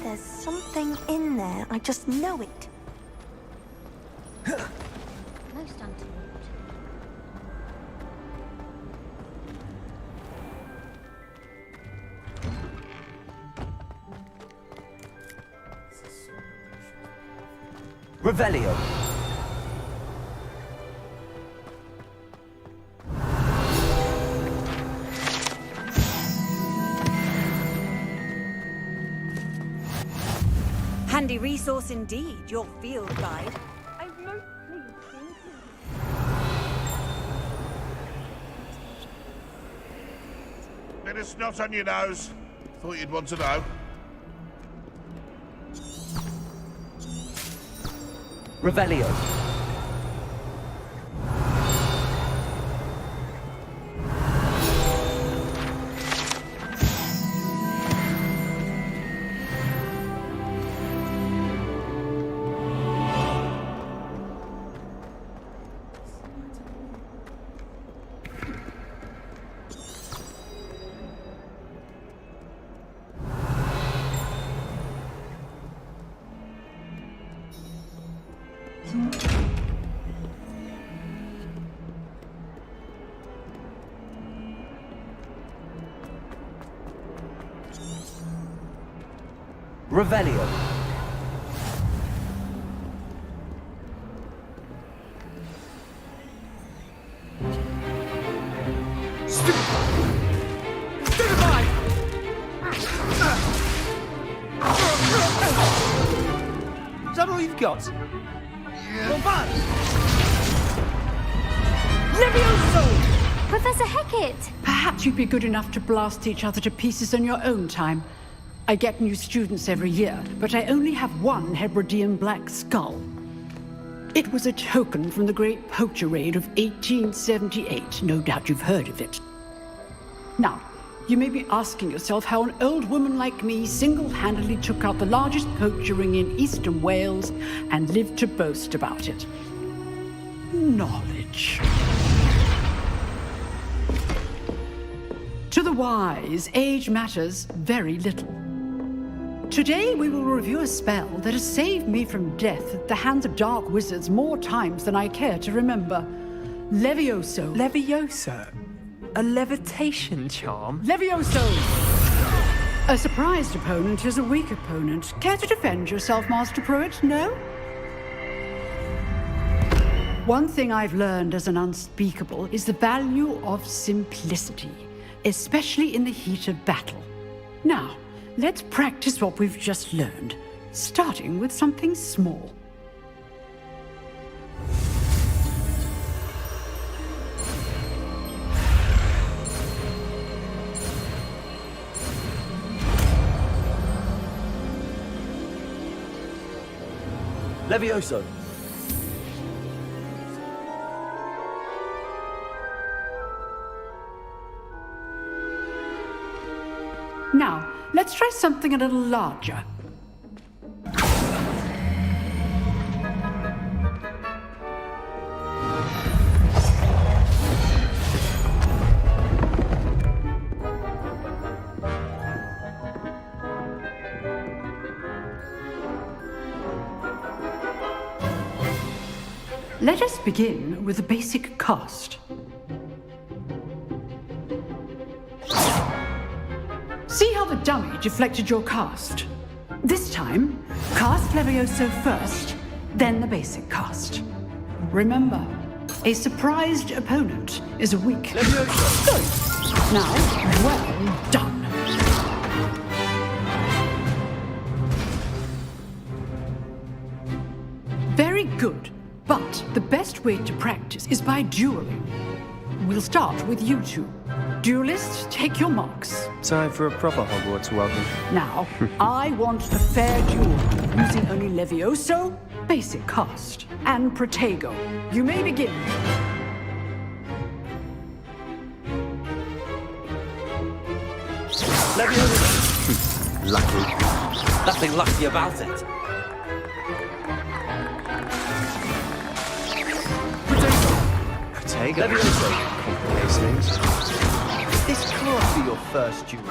There's something in there. I just know it. Most untoward. Revelio. Handy resource indeed, your field guide. I'm most pleased. Bit of snot on your nose. Thought you'd want to know. Revelio. Revelio. Is that all you've got? Levioso! Professor Hecat! Perhaps you'd be good enough to blast each other to pieces in your own time. I get new students every year, but I only have one Hebridean black skull. It was a token from the Great Poacher Raid of 1878. No doubt you've heard of it. Now, you may be asking yourself how an old woman like me single-handedly took out the largest poacher ring in eastern Wales and lived to boast about it. Knowledge. To the wise, age matters very little. Today we will review a spell that has saved me from death at the hands of dark wizards more times than I care to remember. Levioso. Levioso? A levitation charm? Levioso! A surprised opponent is a weak opponent. Care to defend yourself, Master Pruitt? No? One thing I've learned as an unspeakable is the value of simplicity, especially in the heat of battle. Now, let's practice what we've just learned, starting with something small. Levioso. Now, let's try something a little larger. Let us begin with a basic cast. See how the dummy deflected your cast? This time, cast Levioso first, then the basic cast. Remember, a surprised opponent is a weak... Levioso! Good. Now, well done. Very good. But the best way to practice is by dueling. We'll start with you two. Duelists, take your marks. Time for a proper Hogwarts welcome. Now, I want a fair duel, using only Levioso, basic cast, and Protego. You may begin. Levioso. Lucky. Nothing lucky about it. Protego. This can't be your first duel.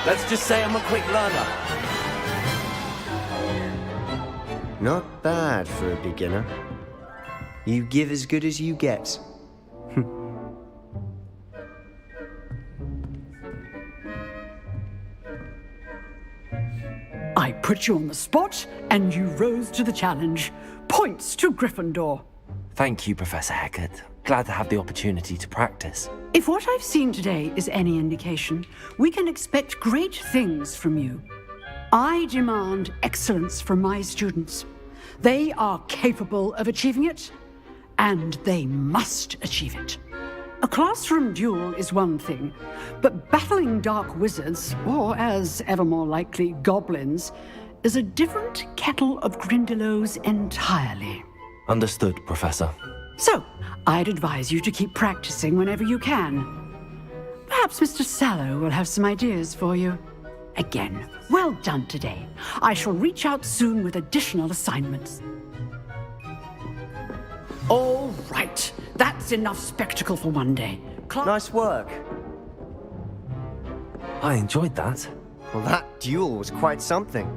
Let's just say I'm a quick learner. Not bad for a beginner. You give as good as you get. I put you on the spot, and you rose to the challenge. Points to Gryffindor. Thank you, Professor Hecat. Glad to have the opportunity to practice. If what I've seen today is any indication, we can expect great things from you. I demand excellence from my students. They are capable of achieving it, and they must achieve it. A classroom duel is one thing, but battling dark wizards, or as ever more likely, goblins, is a different kettle of Grindylows entirely. Understood, Professor. So, I'd advise you to keep practicing whenever you can. Perhaps Mr. Sallow will have some ideas for you. Again, well done today. I shall reach out soon with additional assignments. All right, that's enough spectacle for one day. Nice work. I enjoyed that. Well, that duel was quite something.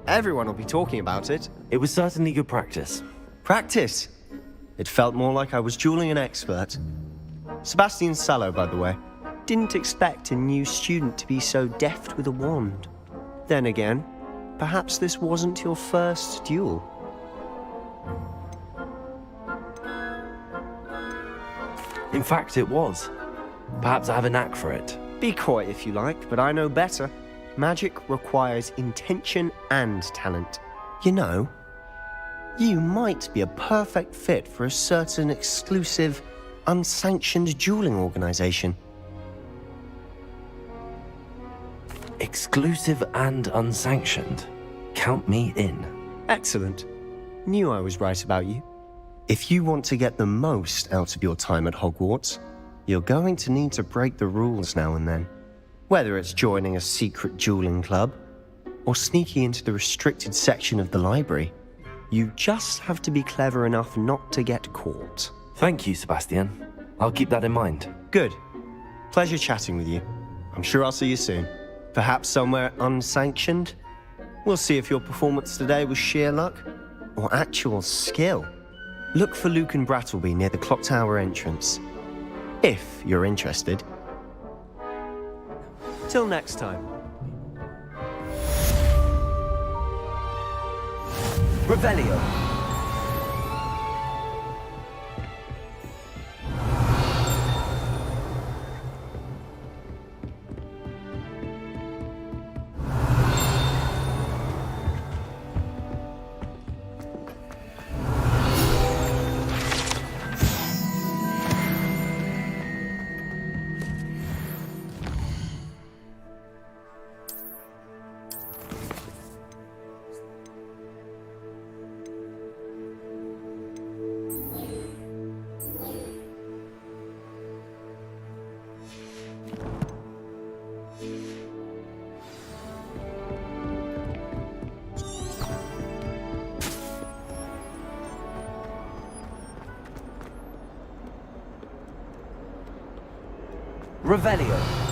Everyone will be talking about it. It was certainly good practice. Practice? It felt more like I was dueling an expert. Sebastian Sallow, by the way. Didn't expect a new student to be so deft with a wand. Then again, perhaps this wasn't your first duel. In fact, it was. Perhaps I have a knack for it. Be quiet if you like, but I know better. Magic requires intention and talent. You know, you might be a perfect fit for a certain exclusive, unsanctioned dueling organization. Exclusive and unsanctioned. Count me in. Excellent. Knew I was right about you. If you want to get the most out of your time at Hogwarts, you're going to need to break the rules now and then. Whether it's joining a secret dueling club, or sneaking into the restricted section of the library, you just have to be clever enough not to get caught. Thank you, Sebastian. I'll keep that in mind. Good. Pleasure chatting with you. I'm sure I'll see you soon. Perhaps somewhere unsanctioned? We'll see if your performance today was sheer luck or actual skill. Look for Lucan Brattleby near the Clock Tower entrance, if you're interested. Till next time. Revelio. Revelio.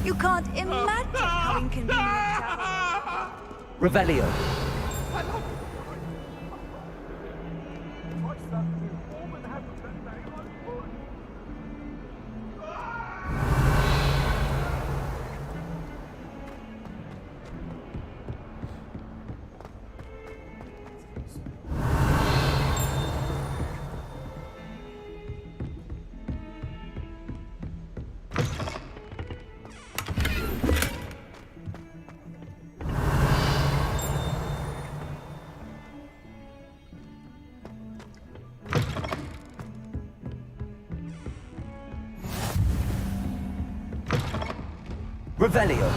You can't imagine how inconvenient that Revelio. Revelio.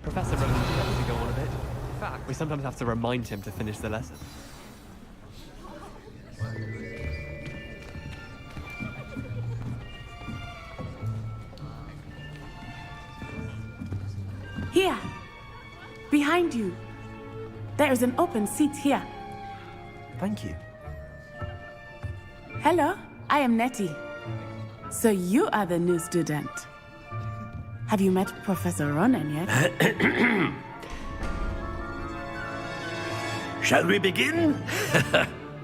Professor Rowan tends to go on a bit. In fact, we sometimes have to remind him to finish the lesson. Here, behind you. There is an open seat here. Thank you. Hello, I am Nettie. So you are the new student. Have you met Professor Ronen yet? Shall we begin?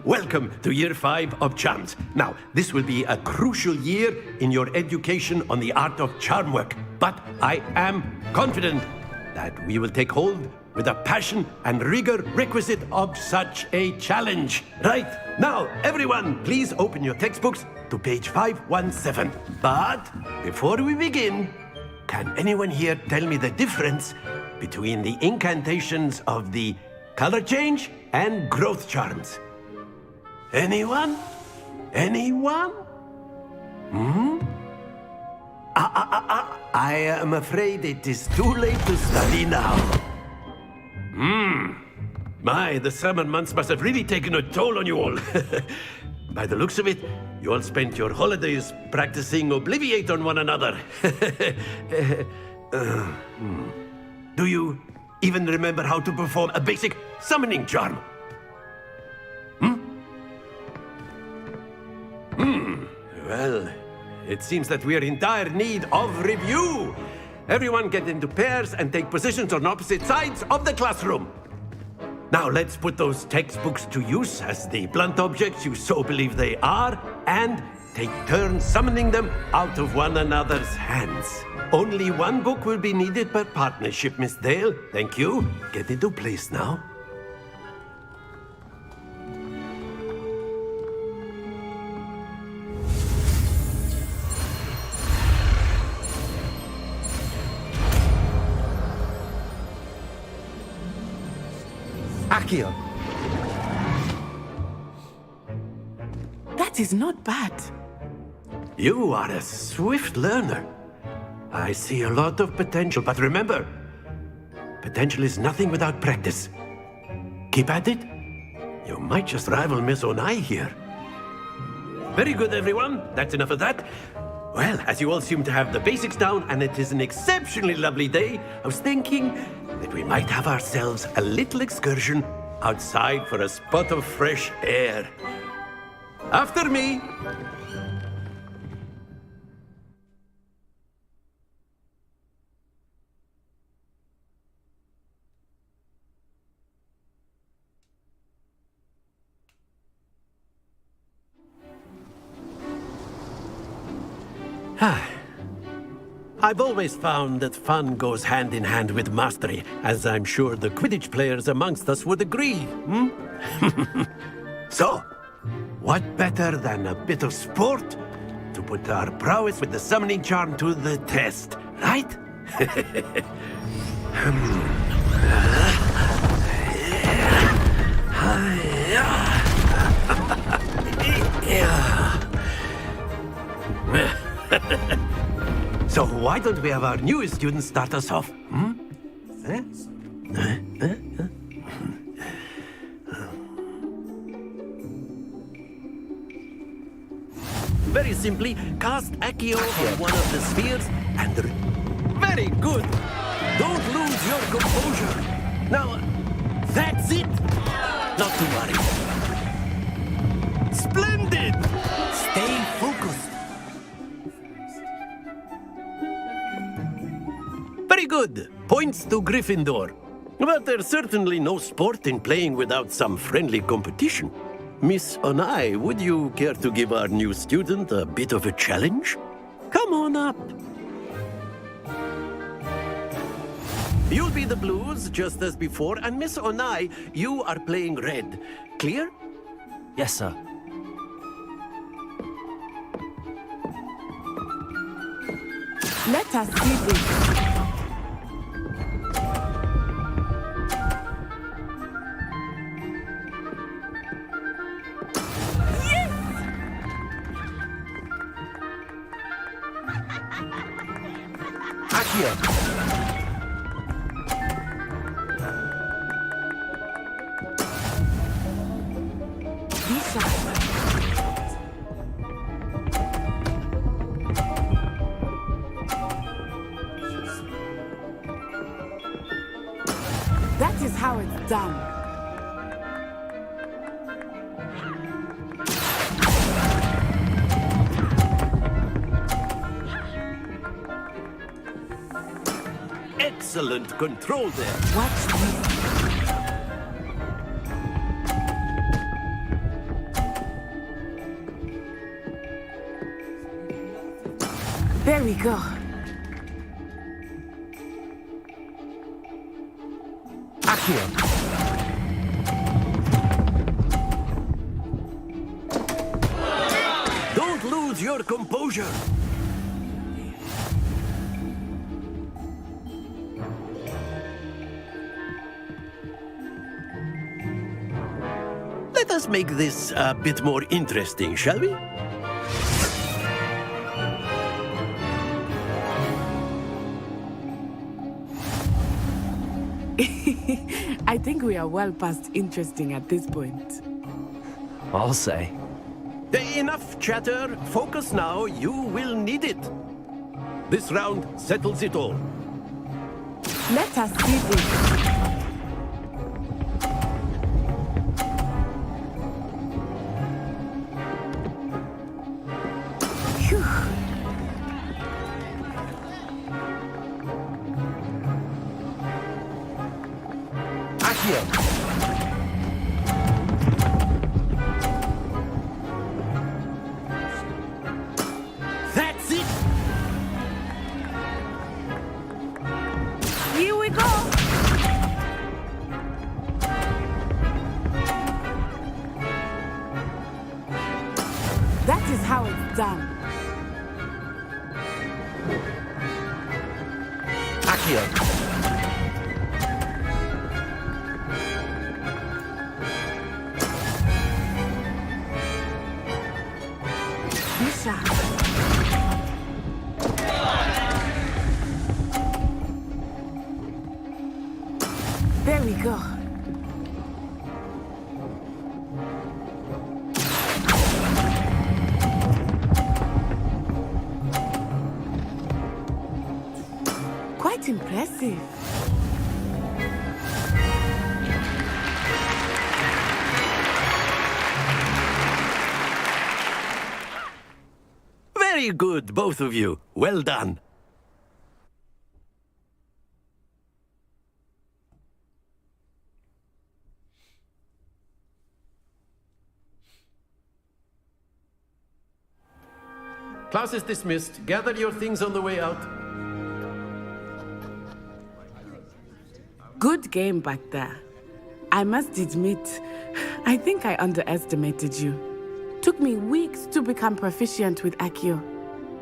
Welcome to Year 5 of Charms. Now, this will be a crucial year in your education on the art of charm work, but I am confident that we will take hold with the passion and rigor requisite of such a challenge. Right, now, everyone, please open your textbooks to page 517. But before we begin, can anyone here tell me the difference between the incantations of the color change and growth charms? Anyone? Anyone? I am afraid it is too late to study now. My, the summer months must have really taken a toll on you all. By the looks of it, you all spent your holidays practicing Obliviate on one another. Do you even remember how to perform a basic summoning charm? Well, it seems that we are in dire need of review. Everyone get into pairs and take positions on opposite sides of the classroom. Now let's put those textbooks to use as the blunt objects you so believe they are, and take turns summoning them out of one another's hands. Only one book will be needed per partnership, Miss Dale. Thank you. Get into place now. Accio. That is not bad. You are a swift learner. I see a lot of potential, but remember, potential is nothing without practice. Keep at it. You might just rival Miss Onai here. Very good, everyone. That's enough of that. Well, as you all seem to have the basics down, and it is an exceptionally lovely day, I was thinking that we might have ourselves a little excursion outside for a spot of fresh air. After me. I've always found that fun goes hand in hand with mastery, as I'm sure the Quidditch players amongst us would agree. So, what better than a bit of sport to put our prowess with the summoning charm to the test, right? So why don't we have our newest student start us off? Very simply, cast Accio on one of the spheres and... Very good! Don't lose your composure! Now, that's it! Not to worry. Splendid! Stay focused. Very good. Points to Gryffindor. But there's certainly no sport in playing without some friendly competition. Miss Onai, would you care to give our new student a bit of a challenge? Come on up. You'll be the blues, just as before, and Miss Onai, you are playing red. Clear? Yes, sir. Let us see this. That is how it's done. Excellent control there. Watch this. There we go. Accio. Don't lose your composure. Let us make this a bit more interesting, shall we? I think we are well past interesting at this point. I'll say. Enough chatter. Focus now. You will need it. This round settles it all. Let us see this. That's it! Here we go! That is how it's done. Accio. Lisa. There we go. Quite impressive. Very good, both of you. Well done. Class is dismissed. Gather your things on the way out. Good game back there. I must admit, I think I underestimated you. Took me weeks to become proficient with Accio.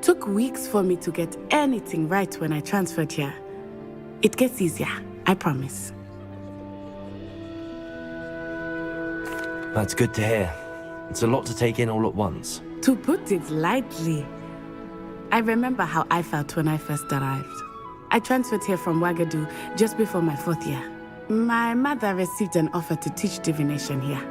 Took weeks for me to get anything right when I transferred here. It gets easier, I promise. That's good to hear. It's a lot to take in all at once. To put it lightly, I remember how I felt when I first arrived. I transferred here from Wagadu just before my 4th year. My mother received an offer to teach divination here.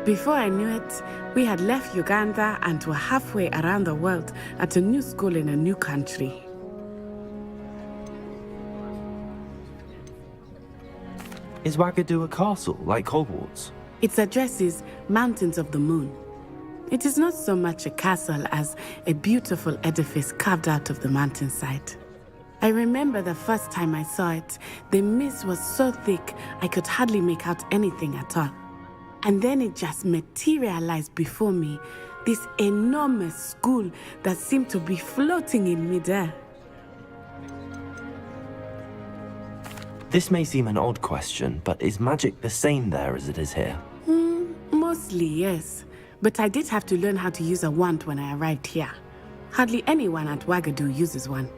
Before I knew it, we had left Uganda and were halfway around the world at a new school in a new country. Is Wagadu a castle, like Hogwarts? Its address is Mountains of the Moon. It is not so much a castle as a beautiful edifice carved out of the mountainside. I remember the first time I saw it, the mist was so thick I could hardly make out anything at all. And then it just materialized before me, this enormous school that seemed to be floating in midair. This may seem an odd question, but is magic the same there as it is here? Mostly, yes. But I did have to learn how to use a wand when I arrived here. Hardly anyone at Wagadu uses one.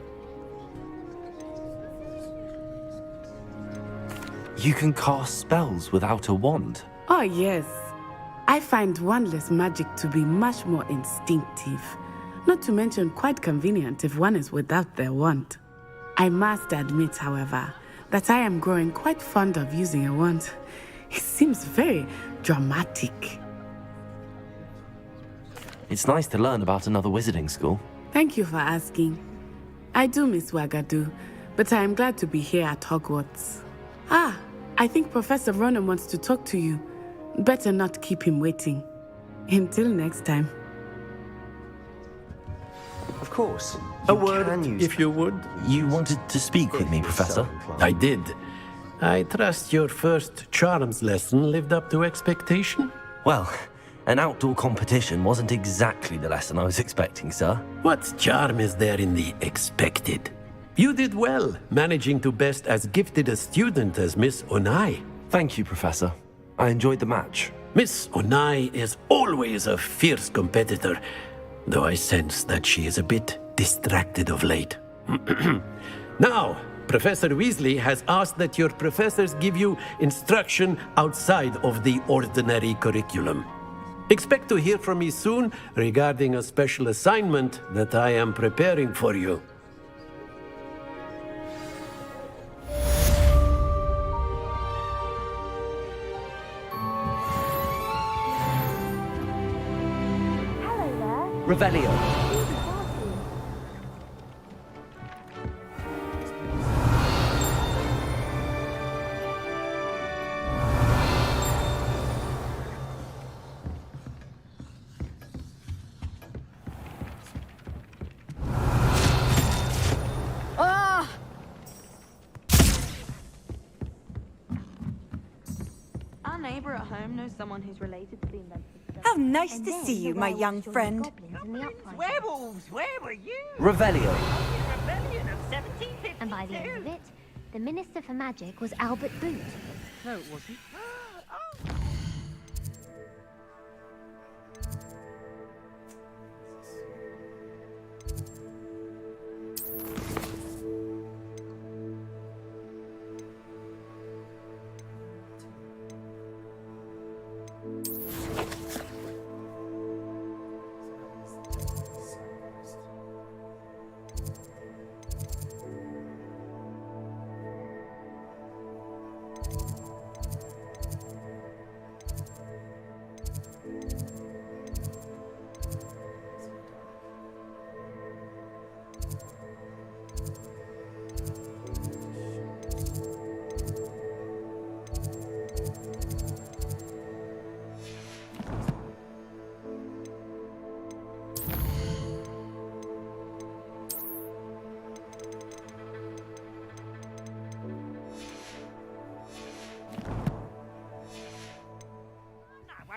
You can cast spells without a wand? Oh, yes. I find wandless magic to be much more instinctive. Not to mention quite convenient if one is without their wand. I must admit, however, that I am growing quite fond of using a wand. It seems very dramatic. It's nice to learn about another wizarding school. Thank you for asking. I do miss Wagadu, but I am glad to be here at Hogwarts. Ah, I think Professor Ronen wants to talk to you. Better not keep him waiting. Until next time. Of course. A word, if you would. You wanted to speak with me, Professor? I did. I trust your first charms lesson lived up to expectation? Well, an outdoor competition wasn't exactly the lesson I was expecting, sir. What charm is there in the expected? You did well, managing to best as gifted a student as Miss Onai. Thank you, Professor. I enjoyed the match. Miss Onai is always a fierce competitor, though I sense that she is a bit distracted of late. Now, Professor Weasley has asked that your professors give you instruction outside of the ordinary curriculum. Expect to hear from me soon regarding a special assignment that I am preparing for you. Revelio. Ah! Our neighbour at home knows someone who's related to the inventor. How nice to see you, my young friend. Werewolves, where were you? Revelio. Rebellion of 1752. And by the end of it, the Minister for Magic was Albert Boot. No, it wasn't.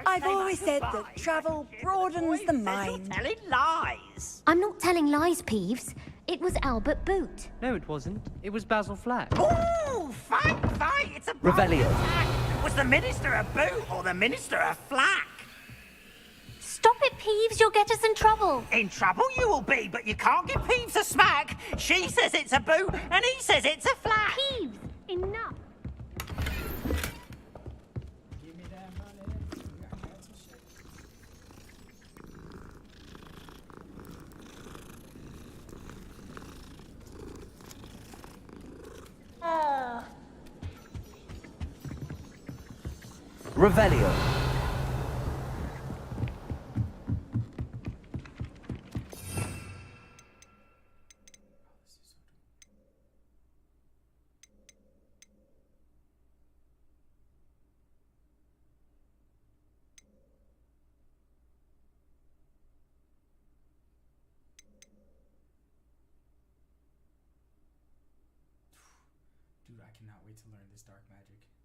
I've always said that travel broadens the mind. Telling lies. I'm not telling lies, Peeves. It was Albert Boot. No, it wasn't. It was Basil Flack. Ooh, fight! It's a Revelio. attack. Was the Minister a boot or the Minister a flack? Stop it, Peeves. You'll get us in trouble. In trouble you will be, but you can't give Peeves a smack. She says it's a boot, and he says it's a flack. Peeves, enough. Revelio. Dude, I cannot wait to learn this dark magic.